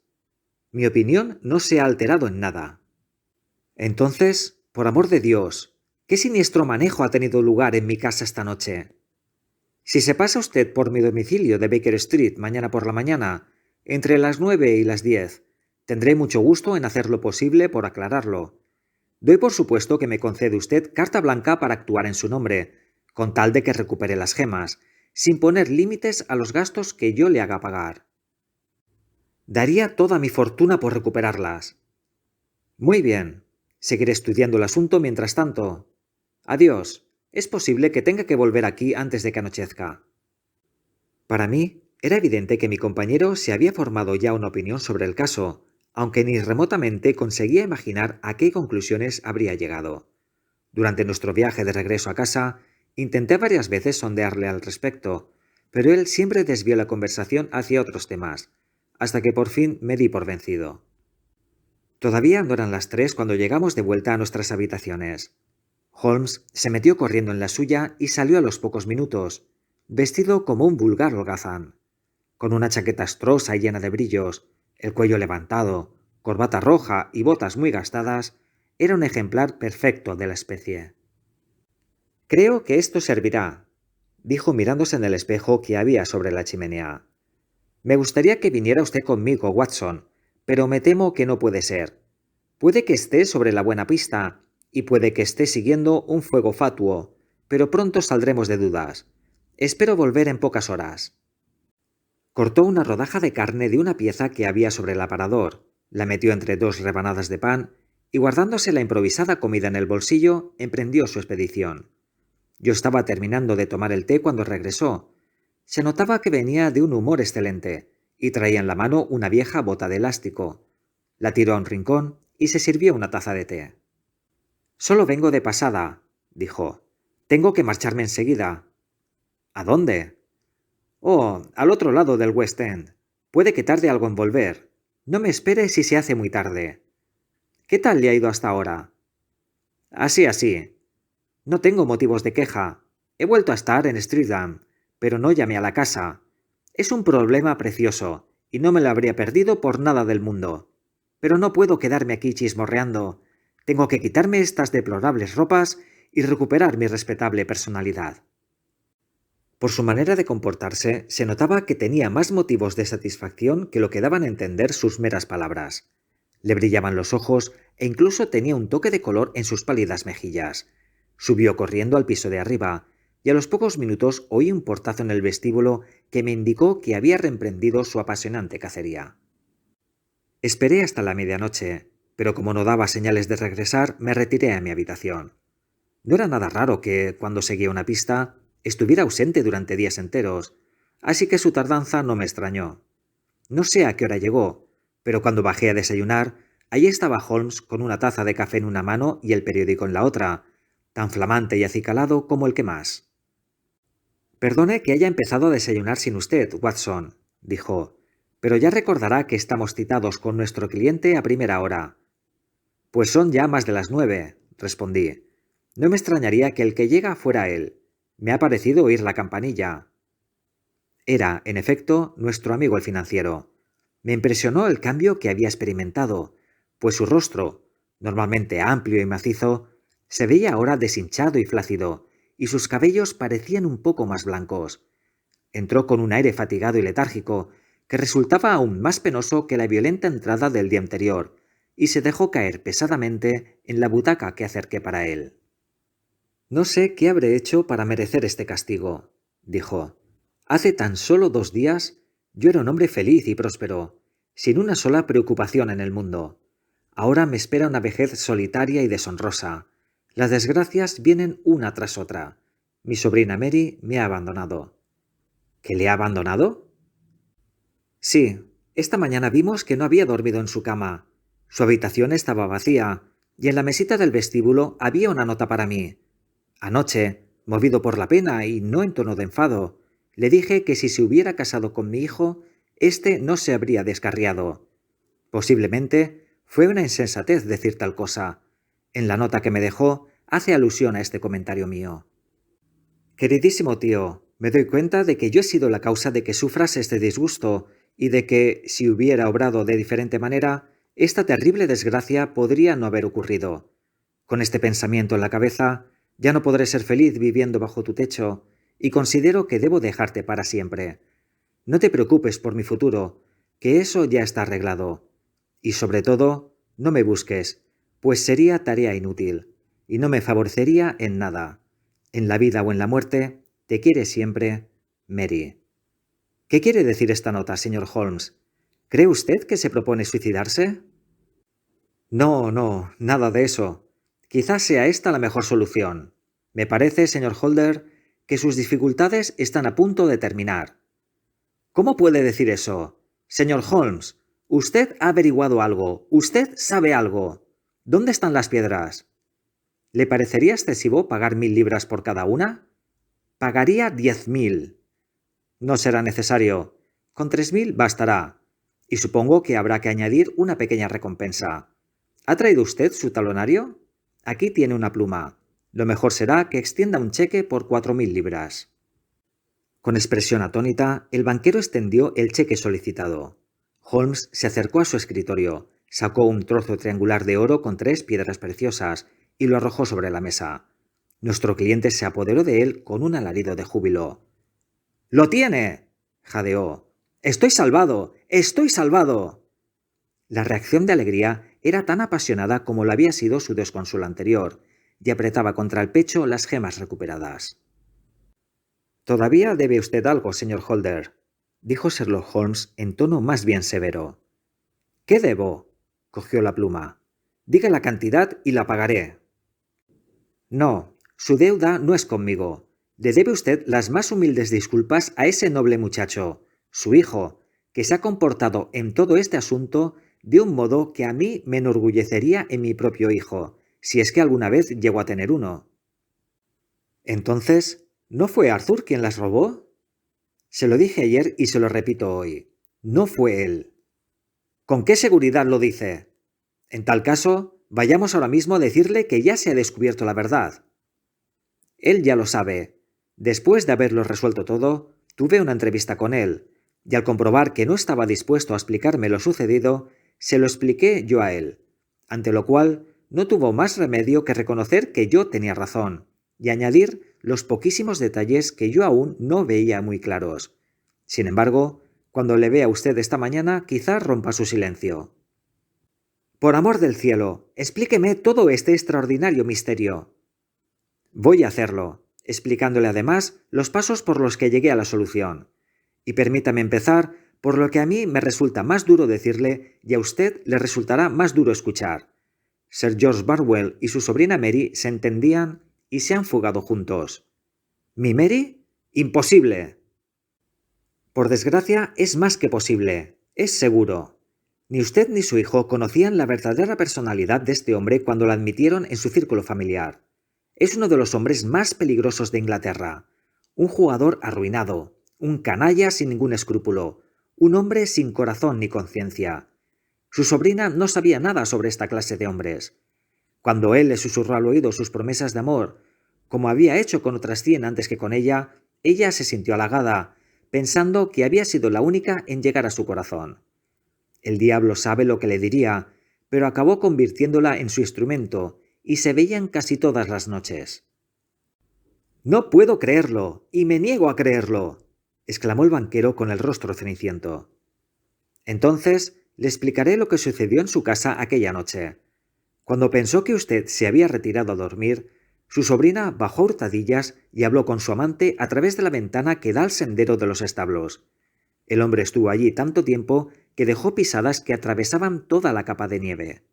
Mi opinión no se ha alterado en nada. Entonces, por amor de Dios, ¿qué siniestro manejo ha tenido lugar en mi casa esta noche? Si se pasa usted por mi domicilio de Baker Street mañana por la mañana, entre las 9 y las 10, tendré mucho gusto en hacer lo posible por aclararlo. Doy por supuesto que me concede usted carta blanca para actuar en su nombre, con tal de que recupere las gemas, sin poner límites a los gastos que yo le haga pagar. Daría toda mi fortuna por recuperarlas. Muy bien. Seguiré estudiando el asunto mientras tanto. Adiós. Es posible que tenga que volver aquí antes de que anochezca. Para mí, era evidente que mi compañero se había formado ya una opinión sobre el caso, aunque ni remotamente conseguía imaginar a qué conclusiones habría llegado. Durante nuestro viaje de regreso a casa, intenté varias veces sondearle al respecto, pero él siempre desvió la conversación hacia otros temas, hasta que por fin me di por vencido. Todavía no eran las 3 cuando llegamos de vuelta a nuestras habitaciones. Holmes se metió corriendo en la suya y salió a los pocos minutos, vestido como un vulgar holgazán, con una chaqueta astrosa y llena de brillos, el cuello levantado, corbata roja y botas muy gastadas. Era un ejemplar perfecto de la especie. Creo que esto servirá, dijo mirándose en el espejo que había sobre la chimenea. Me gustaría que viniera usted conmigo, Watson, pero me temo que no puede ser. Puede que esté sobre la buena pista, y puede que esté siguiendo un fuego fatuo, pero pronto saldremos de dudas. Espero volver en pocas horas. Cortó una rodaja de carne de una pieza que había sobre el aparador, la metió entre 2 rebanadas de pan, y guardándose la improvisada comida en el bolsillo, emprendió su expedición. Yo estaba terminando de tomar el té cuando regresó. Se notaba que venía de un humor excelente, y traía en la mano una vieja bota de elástico. La tiró a un rincón y se sirvió una taza de té. Solo vengo de pasada, dijo. Tengo que marcharme enseguida. ¿A dónde? Oh, al otro lado del West End. Puede que tarde algo en volver. No me espere si se hace muy tarde. ¿Qué tal le ha ido hasta ahora? Así, así. No tengo motivos de queja. He vuelto a estar en Streatham, pero no llamé a la casa. Es un problema precioso, y no me lo habría perdido por nada del mundo. Pero no puedo quedarme aquí chismorreando. Tengo que quitarme estas deplorables ropas y recuperar mi respetable personalidad. Por su manera de comportarse, se notaba que tenía más motivos de satisfacción que lo que daban a entender sus meras palabras. Le brillaban los ojos e incluso tenía un toque de color en sus pálidas mejillas. Subió corriendo al piso de arriba, y a los pocos minutos oí un portazo en el vestíbulo que me indicó que había reemprendido su apasionante cacería. Esperé hasta la medianoche, pero como no daba señales de regresar, me retiré a mi habitación. No era nada raro que, cuando seguía una pista, estuviera ausente durante días enteros, así que su tardanza no me extrañó. No sé a qué hora llegó, pero cuando bajé a desayunar, Allí estaba Holmes con una taza de café en una mano y el periódico en la otra, tan flamante y acicalado como el que más. Perdone que haya empezado a desayunar sin usted, Watson, dijo, pero ya recordará que estamos citados con nuestro cliente a primera hora. Pues son ya más de las 9, respondí. No me extrañaría que el que llega fuera él. Me ha parecido oír la campanilla. Era, en efecto, nuestro amigo el financiero. Me impresionó el cambio que había experimentado, pues su rostro, normalmente amplio y macizo, se veía ahora deshinchado y flácido, y sus cabellos parecían un poco más blancos. Entró con un aire fatigado y letárgico, que resultaba aún más penoso que la violenta entrada del día anterior, y se dejó caer pesadamente en la butaca que acerqué para él. No sé qué habré hecho para merecer este castigo, dijo. Hace tan solo 2 días yo era un hombre feliz y próspero, sin una sola preocupación en el mundo. Ahora me espera una vejez solitaria y deshonrosa. Las desgracias vienen una tras otra. Mi sobrina Mary me ha abandonado. ¿Que le ha abandonado? Sí, esta mañana vimos que no había dormido en su cama. Su habitación estaba vacía, y en la mesita del vestíbulo había una nota para mí. Anoche, movido por la pena y no en tono de enfado, le dije que si se hubiera casado con mi hijo, éste no se habría descarriado. Posiblemente fue una insensatez decir tal cosa. En la nota que me dejó hace alusión a este comentario mío. Queridísimo tío, me doy cuenta de que yo he sido la causa de que sufras este disgusto y de que, si hubiera obrado de diferente manera, esta terrible desgracia podría no haber ocurrido. Con este pensamiento en la cabeza, ya no podré ser feliz viviendo bajo tu techo, y considero que debo dejarte para siempre. No te preocupes por mi futuro, que eso ya está arreglado. Y sobre todo, no me busques, pues sería tarea inútil, y no me favorecería en nada. En la vida o en la muerte, te quiere siempre, Mary. ¿Qué quiere decir esta nota, señor Holmes? ¿Cree usted que se propone suicidarse? No, no, nada de eso. Quizás sea esta la mejor solución. Me parece, señor Holder, que sus dificultades están a punto de terminar. ¿Cómo puede decir eso? Señor Holmes, usted ha averiguado algo, usted sabe algo. ¿Dónde están las piedras? ¿Le parecería excesivo pagar 1000 libras por cada una? Pagaría 10.000. No será necesario. Con 3.000 bastará. Y supongo que habrá que añadir una pequeña recompensa. ¿Ha traído usted su talonario? Aquí tiene una pluma. Lo mejor será que extienda un cheque por 4.000 libras. Con expresión atónita, el banquero extendió el cheque solicitado. Holmes se acercó a su escritorio, sacó un trozo triangular de oro con 3 piedras preciosas y lo arrojó sobre la mesa. Nuestro cliente se apoderó de él con un alarido de júbilo. ¡Lo tiene!, jadeó. ¡Estoy salvado! ¡Estoy salvado! La reacción de alegría era tan apasionada como lo había sido su desconsuelo anterior, y apretaba contra el pecho las gemas recuperadas. Todavía debe usted algo, señor Holder, dijo Sherlock Holmes en tono más bien severo. ¿Qué debo? Cogió la pluma. Diga la cantidad y la pagaré. No, su deuda no es conmigo. Le debe usted las más humildes disculpas a ese noble muchacho, su hijo, que se ha comportado en todo este asunto de un modo que a mí me enorgullecería en mi propio hijo, si es que alguna vez llego a tener uno. Entonces, ¿no fue Arthur quien las robó? Se lo dije ayer y se lo repito hoy. No fue él. ¿Con qué seguridad lo dice? En tal caso, vayamos ahora mismo a decirle que ya se ha descubierto la verdad. Él ya lo sabe. Después de haberlo resuelto todo, tuve una entrevista con él, y al comprobar que no estaba dispuesto a explicarme lo sucedido, se lo expliqué yo a él, ante lo cual no tuvo más remedio que reconocer que yo tenía razón, y añadir los poquísimos detalles que yo aún no veía muy claros. Sin embargo, cuando le vea a usted esta mañana, quizá rompa su silencio. Por amor del cielo, explíqueme todo este extraordinario misterio. Voy a hacerlo, explicándole además los pasos por los que llegué a la solución. Y permítame empezar por lo que a mí me resulta más duro decirle y a usted le resultará más duro escuchar. Sir George Barwell y su sobrina Mary se entendían y se han fugado juntos. ¿Mi Mary? ¡Imposible! Por desgracia, es más que posible. Es seguro. Ni usted ni su hijo conocían la verdadera personalidad de este hombre cuando la admitieron en su círculo familiar. Es uno de los hombres más peligrosos de Inglaterra. Un jugador arruinado, un canalla sin ningún escrúpulo, un hombre sin corazón ni conciencia. Su sobrina no sabía nada sobre esta clase de hombres. Cuando él le susurró al oído sus promesas de amor, como había hecho con otras 100 antes que con ella se sintió halagada, pensando que había sido la única en llegar a su corazón. El diablo sabe lo que le diría, pero acabó convirtiéndola en su instrumento, y se veían casi todas las noches. «No puedo creerlo, y me niego a creerlo», exclamó el banquero con el rostro ceniciento. «Entonces le explicaré lo que sucedió en su casa aquella noche. Cuando pensó que usted se había retirado a dormir, su sobrina bajó a hurtadillas y habló con su amante a través de la ventana que da al sendero de los establos. El hombre estuvo allí tanto tiempo que dejó pisadas que atravesaban toda la capa de nieve.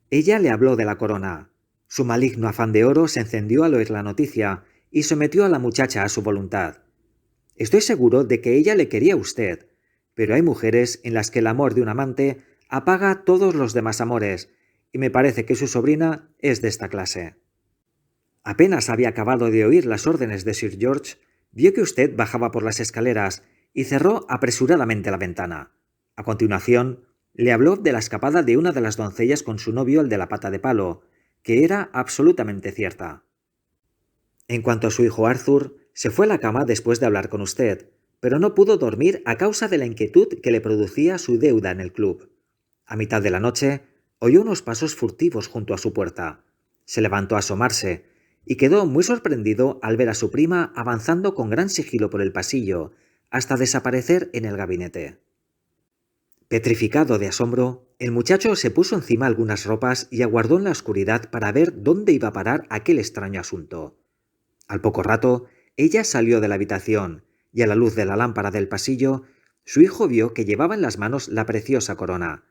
Ella le habló de la corona. Su maligno afán de oro se encendió al oír la noticia y sometió a la muchacha a su voluntad. Estoy seguro de que ella le quería a usted, pero hay mujeres en las que el amor de un amante apaga todos los demás amores, y me parece que su sobrina es de esta clase. Apenas había acabado de oír las órdenes de Sir George, vio que usted bajaba por las escaleras y cerró apresuradamente la ventana. A continuación, le habló de la escapada de una de las doncellas con su novio, el de la pata de palo, que era absolutamente cierta. En cuanto a su hijo Arthur, se fue a la cama después de hablar con usted, pero no pudo dormir a causa de la inquietud que le producía su deuda en el club. A mitad de la noche, oyó unos pasos furtivos junto a su puerta. Se levantó a asomarse y quedó muy sorprendido al ver a su prima avanzando con gran sigilo por el pasillo hasta desaparecer en el gabinete. Petrificado de asombro, el muchacho se puso encima algunas ropas y aguardó en la oscuridad para ver dónde iba a parar aquel extraño asunto. Al poco rato, ella salió de la habitación y a la luz de la lámpara del pasillo, su hijo vio que llevaba en las manos la preciosa corona.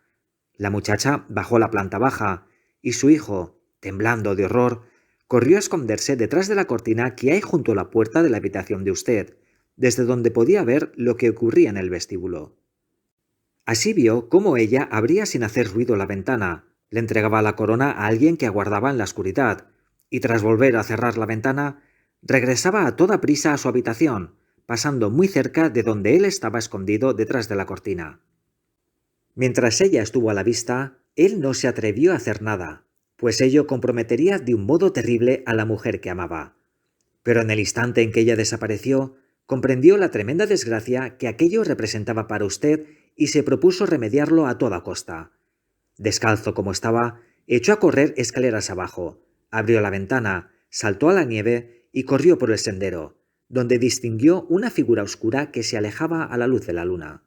La muchacha bajó a la planta baja y su hijo, temblando de horror, corrió a esconderse detrás de la cortina que hay junto a la puerta de la habitación de usted, desde donde podía ver lo que ocurría en el vestíbulo. Así vio cómo ella abría sin hacer ruido la ventana, le entregaba la corona a alguien que aguardaba en la oscuridad, y tras volver a cerrar la ventana, regresaba a toda prisa a su habitación, pasando muy cerca de donde él estaba escondido detrás de la cortina. Mientras ella estuvo a la vista, él no se atrevió a hacer nada, pues ello comprometería de un modo terrible a la mujer que amaba. Pero en el instante en que ella desapareció, comprendió la tremenda desgracia que aquello representaba para usted y se propuso remediarlo a toda costa. Descalzo como estaba, echó a correr escaleras abajo, abrió la ventana, saltó a la nieve y corrió por el sendero, donde distinguió una figura oscura que se alejaba a la luz de la luna.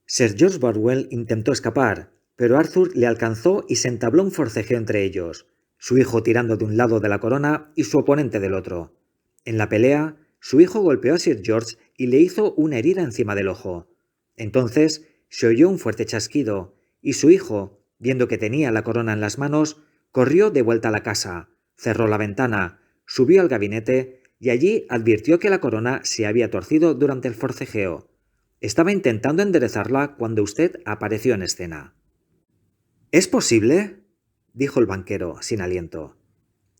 Sir George Boswell intentó escapar, pero Arthur le alcanzó y se entabló un forcejeo entre ellos, su hijo tirando de un lado de la corona y su oponente del otro. En la pelea, su hijo golpeó a Sir George y le hizo una herida encima del ojo. Entonces se oyó un fuerte chasquido, y su hijo, viendo que tenía la corona en las manos, corrió de vuelta a la casa, cerró la ventana, subió al gabinete y allí advirtió que la corona se había torcido durante el forcejeo. Estaba intentando enderezarla cuando usted apareció en escena. «¿Es posible?», dijo el banquero, sin aliento.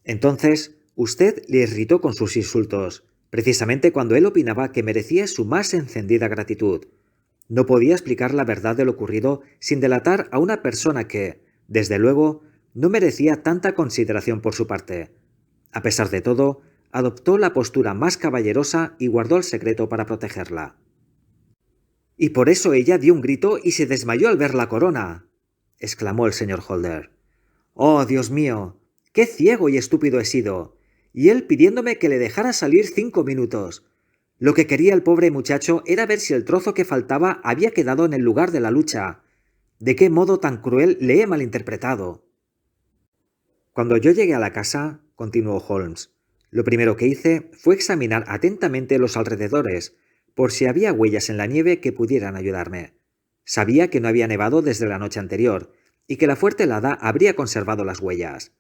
Entonces, usted le irritó con sus insultos, precisamente cuando él opinaba que merecía su más encendida gratitud. No podía explicar la verdad de lo ocurrido sin delatar a una persona que, desde luego, no merecía tanta consideración por su parte. A pesar de todo, adoptó la postura más caballerosa y guardó el secreto para protegerla. «Y por eso ella dio un grito y se desmayó al ver la corona», exclamó el señor Holder. «¡Oh, Dios mío! ¡Qué ciego y estúpido he sido! Y él pidiéndome que le dejara salir 5 minutos. Lo que quería el pobre muchacho era ver si el trozo que faltaba había quedado en el lugar de la lucha. ¿De qué modo tan cruel le he malinterpretado?». «Cuando yo llegué a la casa», continuó Holmes, «lo primero que hice fue examinar atentamente los alrededores, por si había huellas en la nieve que pudieran ayudarme. Sabía que no había nevado desde la noche anterior, y que la fuerte helada habría conservado las huellas.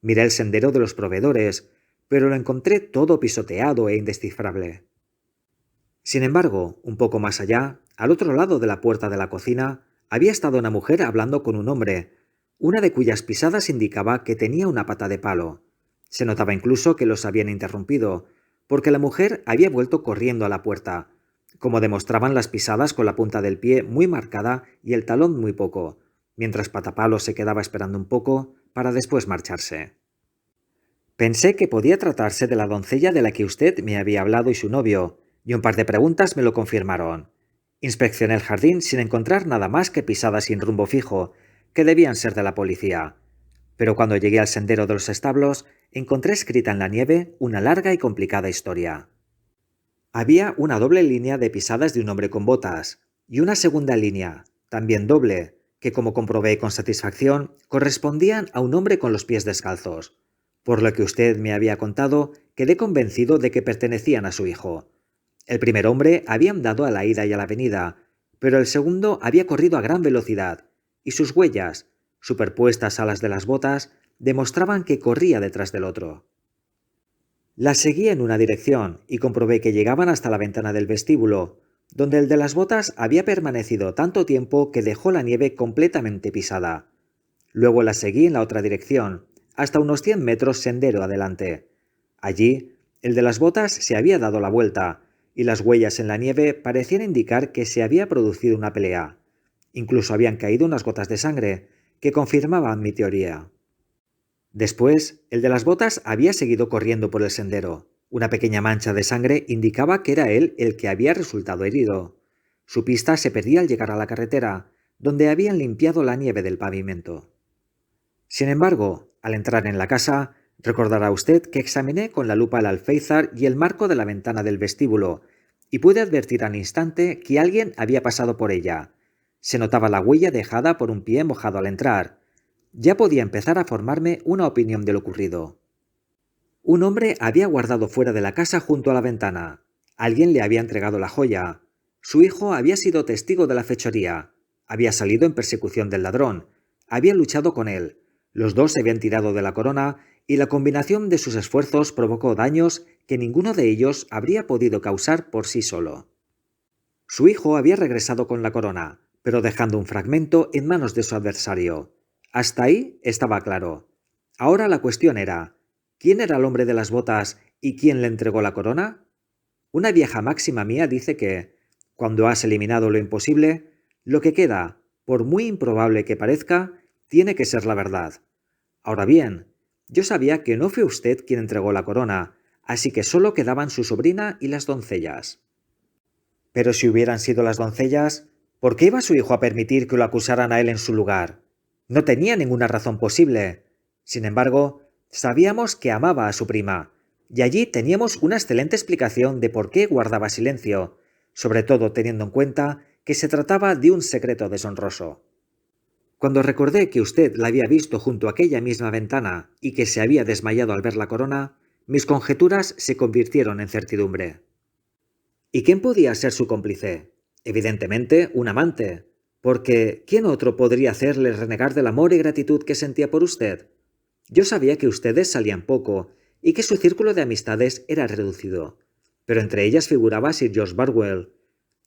Miré el sendero de los proveedores, pero lo encontré todo pisoteado e indescifrable. Sin embargo, un poco más allá, al otro lado de la puerta de la cocina, había estado una mujer hablando con un hombre, una de cuyas pisadas indicaba que tenía una pata de palo. Se notaba incluso que los habían interrumpido, porque la mujer había vuelto corriendo a la puerta, como demostraban las pisadas con la punta del pie muy marcada y el talón muy poco, mientras Patapalo se quedaba esperando un poco para después marcharse. Pensé que podía tratarse de la doncella de la que usted me había hablado y su novio, y un par de preguntas me lo confirmaron. Inspeccioné el jardín sin encontrar nada más que pisadas sin rumbo fijo, que debían ser de la policía. Pero cuando llegué al sendero de los establos, encontré escrita en la nieve una larga y complicada historia. Había una doble línea de pisadas de un hombre con botas, y una segunda línea, también doble, que como comprobé con satisfacción, correspondían a un hombre con los pies descalzos. Por lo que usted me había contado, quedé convencido de que pertenecían a su hijo. El primer hombre había andado a la ida y a la venida, pero el segundo había corrido a gran velocidad, y sus huellas, superpuestas a las de las botas, demostraban que corría detrás del otro. Las seguí en una dirección y comprobé que llegaban hasta la ventana del vestíbulo, donde el de las botas había permanecido tanto tiempo que dejó la nieve completamente pisada. Luego las seguí en la otra dirección, hasta unos 100 metros sendero adelante. Allí, el de las botas se había dado la vuelta, y las huellas en la nieve parecían indicar que se había producido una pelea. Incluso habían caído unas gotas de sangre, que confirmaban mi teoría. Después, el de las botas había seguido corriendo por el sendero. Una pequeña mancha de sangre indicaba que era él el que había resultado herido. Su pista se perdía al llegar a la carretera, donde habían limpiado la nieve del pavimento. Sin embargo, al entrar en la casa, recordará usted que examiné con la lupa el alféizar y el marco de la ventana del vestíbulo, y pude advertir al instante que alguien había pasado por ella. Se notaba la huella dejada por un pie mojado al entrar. Ya podía empezar a formarme una opinión de lo ocurrido. Un hombre había guardado fuera de la casa junto a la ventana. Alguien le había entregado la joya. Su hijo había sido testigo de la fechoría. Había salido en persecución del ladrón. Había luchado con él. Los dos se habían tirado de la corona y la combinación de sus esfuerzos provocó daños que ninguno de ellos habría podido causar por sí solo. Su hijo había regresado con la corona, pero dejando un fragmento en manos de su adversario. Hasta ahí estaba claro. Ahora la cuestión era, ¿quién era el hombre de las botas y quién le entregó la corona? Una vieja máxima mía dice que, cuando has eliminado lo imposible, lo que queda, por muy improbable que parezca, tiene que ser la verdad. Ahora bien, yo sabía que no fue usted quien entregó la corona, así que solo quedaban su sobrina y las doncellas. Pero si hubieran sido las doncellas, ¿por qué iba su hijo a permitir que lo acusaran a él en su lugar? No tenía ninguna razón posible. Sin embargo, sabíamos que amaba a su prima, y allí teníamos una excelente explicación de por qué guardaba silencio, sobre todo teniendo en cuenta que se trataba de un secreto deshonroso. Cuando recordé que usted la había visto junto a aquella misma ventana y que se había desmayado al ver la corona, mis conjeturas se convirtieron en certidumbre. ¿Y quién podía ser su cómplice? Evidentemente, un amante, porque ¿quién otro podría hacerle renegar del amor y gratitud que sentía por usted? Yo sabía que ustedes salían poco y que su círculo de amistades era reducido, pero entre ellas figuraba Sir George Barwell.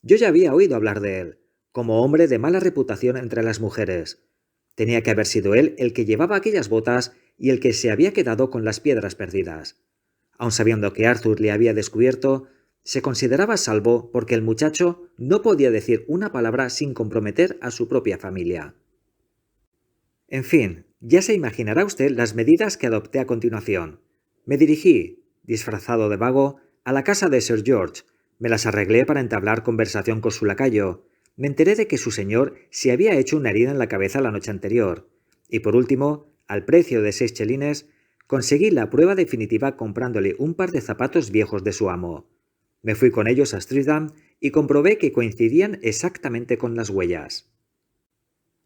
Yo ya había oído hablar de él, como hombre de mala reputación entre las mujeres. Tenía que haber sido él el que llevaba aquellas botas y el que se había quedado con las piedras perdidas. Aun sabiendo que Arthur le había descubierto, se consideraba salvo porque el muchacho no podía decir una palabra sin comprometer a su propia familia. En fin, ya se imaginará usted las medidas que adopté a continuación. Me dirigí, disfrazado de vago, a la casa de Sir George. Me las arreglé para entablar conversación con su lacayo. Me enteré de que su señor se había hecho una herida en la cabeza la noche anterior. Y por último, al precio de 6 chelines, conseguí la prueba definitiva comprándole un par de zapatos viejos de su amo. Me fui con ellos a Streatham y comprobé que coincidían exactamente con las huellas.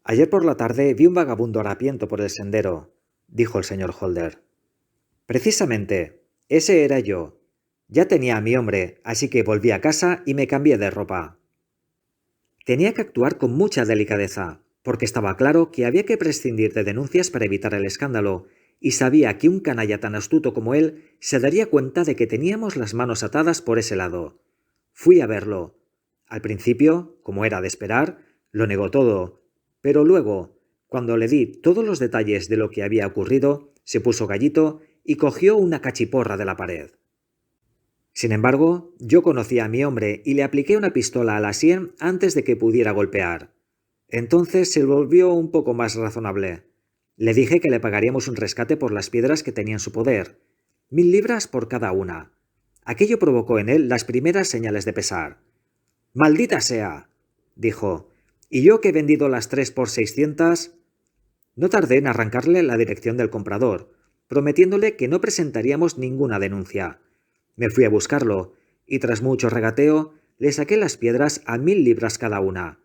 Ayer por la tarde vi un vagabundo harapiento por el sendero, dijo el señor Holder. Precisamente, ese era yo. Ya tenía a mi hombre, así que volví a casa y me cambié de ropa. Tenía que actuar con mucha delicadeza, porque estaba claro que había que prescindir de denuncias para evitar el escándalo, y sabía que un canalla tan astuto como él se daría cuenta de que teníamos las manos atadas por ese lado. Fui a verlo. Al principio, como era de esperar, lo negó todo, pero luego, cuando le di todos los detalles de lo que había ocurrido, se puso gallito y cogió una cachiporra de la pared. Sin embargo, yo conocía a mi hombre y le apliqué una pistola a la sien antes de que pudiera golpear. Entonces se volvió un poco más razonable. Le dije que le pagaríamos un rescate por las piedras que tenía en su poder. 1000 libras por cada una. Aquello provocó en él las primeras señales de pesar. «¡Maldita sea!», dijo. «¿Y yo que he vendido las 3 por 600?» No tardé en arrancarle la dirección del comprador, prometiéndole que no presentaríamos ninguna denuncia. Me fui a buscarlo, y tras mucho regateo, le saqué las piedras a 1000 libras cada una.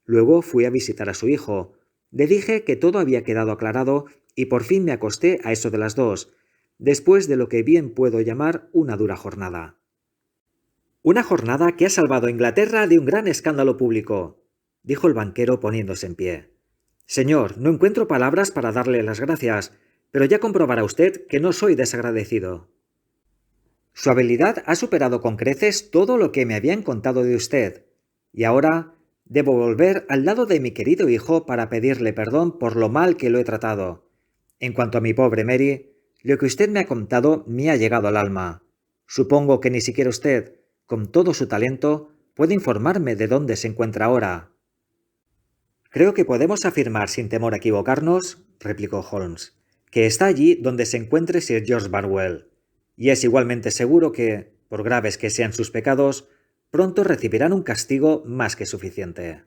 Luego fui a visitar a su hijo. Le dije que todo había quedado aclarado y por fin me acosté a eso de las 2, después de lo que bien puedo llamar una dura jornada. «Una jornada que ha salvado a Inglaterra de un gran escándalo público», dijo el banquero poniéndose en pie. «Señor, no encuentro palabras para darle las gracias, pero ya comprobará usted que no soy desagradecido. Su habilidad ha superado con creces todo lo que me habían contado de usted, y ahora debo volver al lado de mi querido hijo para pedirle perdón por lo mal que lo he tratado. En cuanto a mi pobre Mary, lo que usted me ha contado me ha llegado al alma. Supongo que ni siquiera usted, con todo su talento, puede informarme de dónde se encuentra ahora». «Creo que podemos afirmar sin temor a equivocarnos», replicó Holmes, «que está allí donde se encuentre Sir George Barwell, y es igualmente seguro que, por graves que sean sus pecados, pronto recibirán un castigo más que suficiente».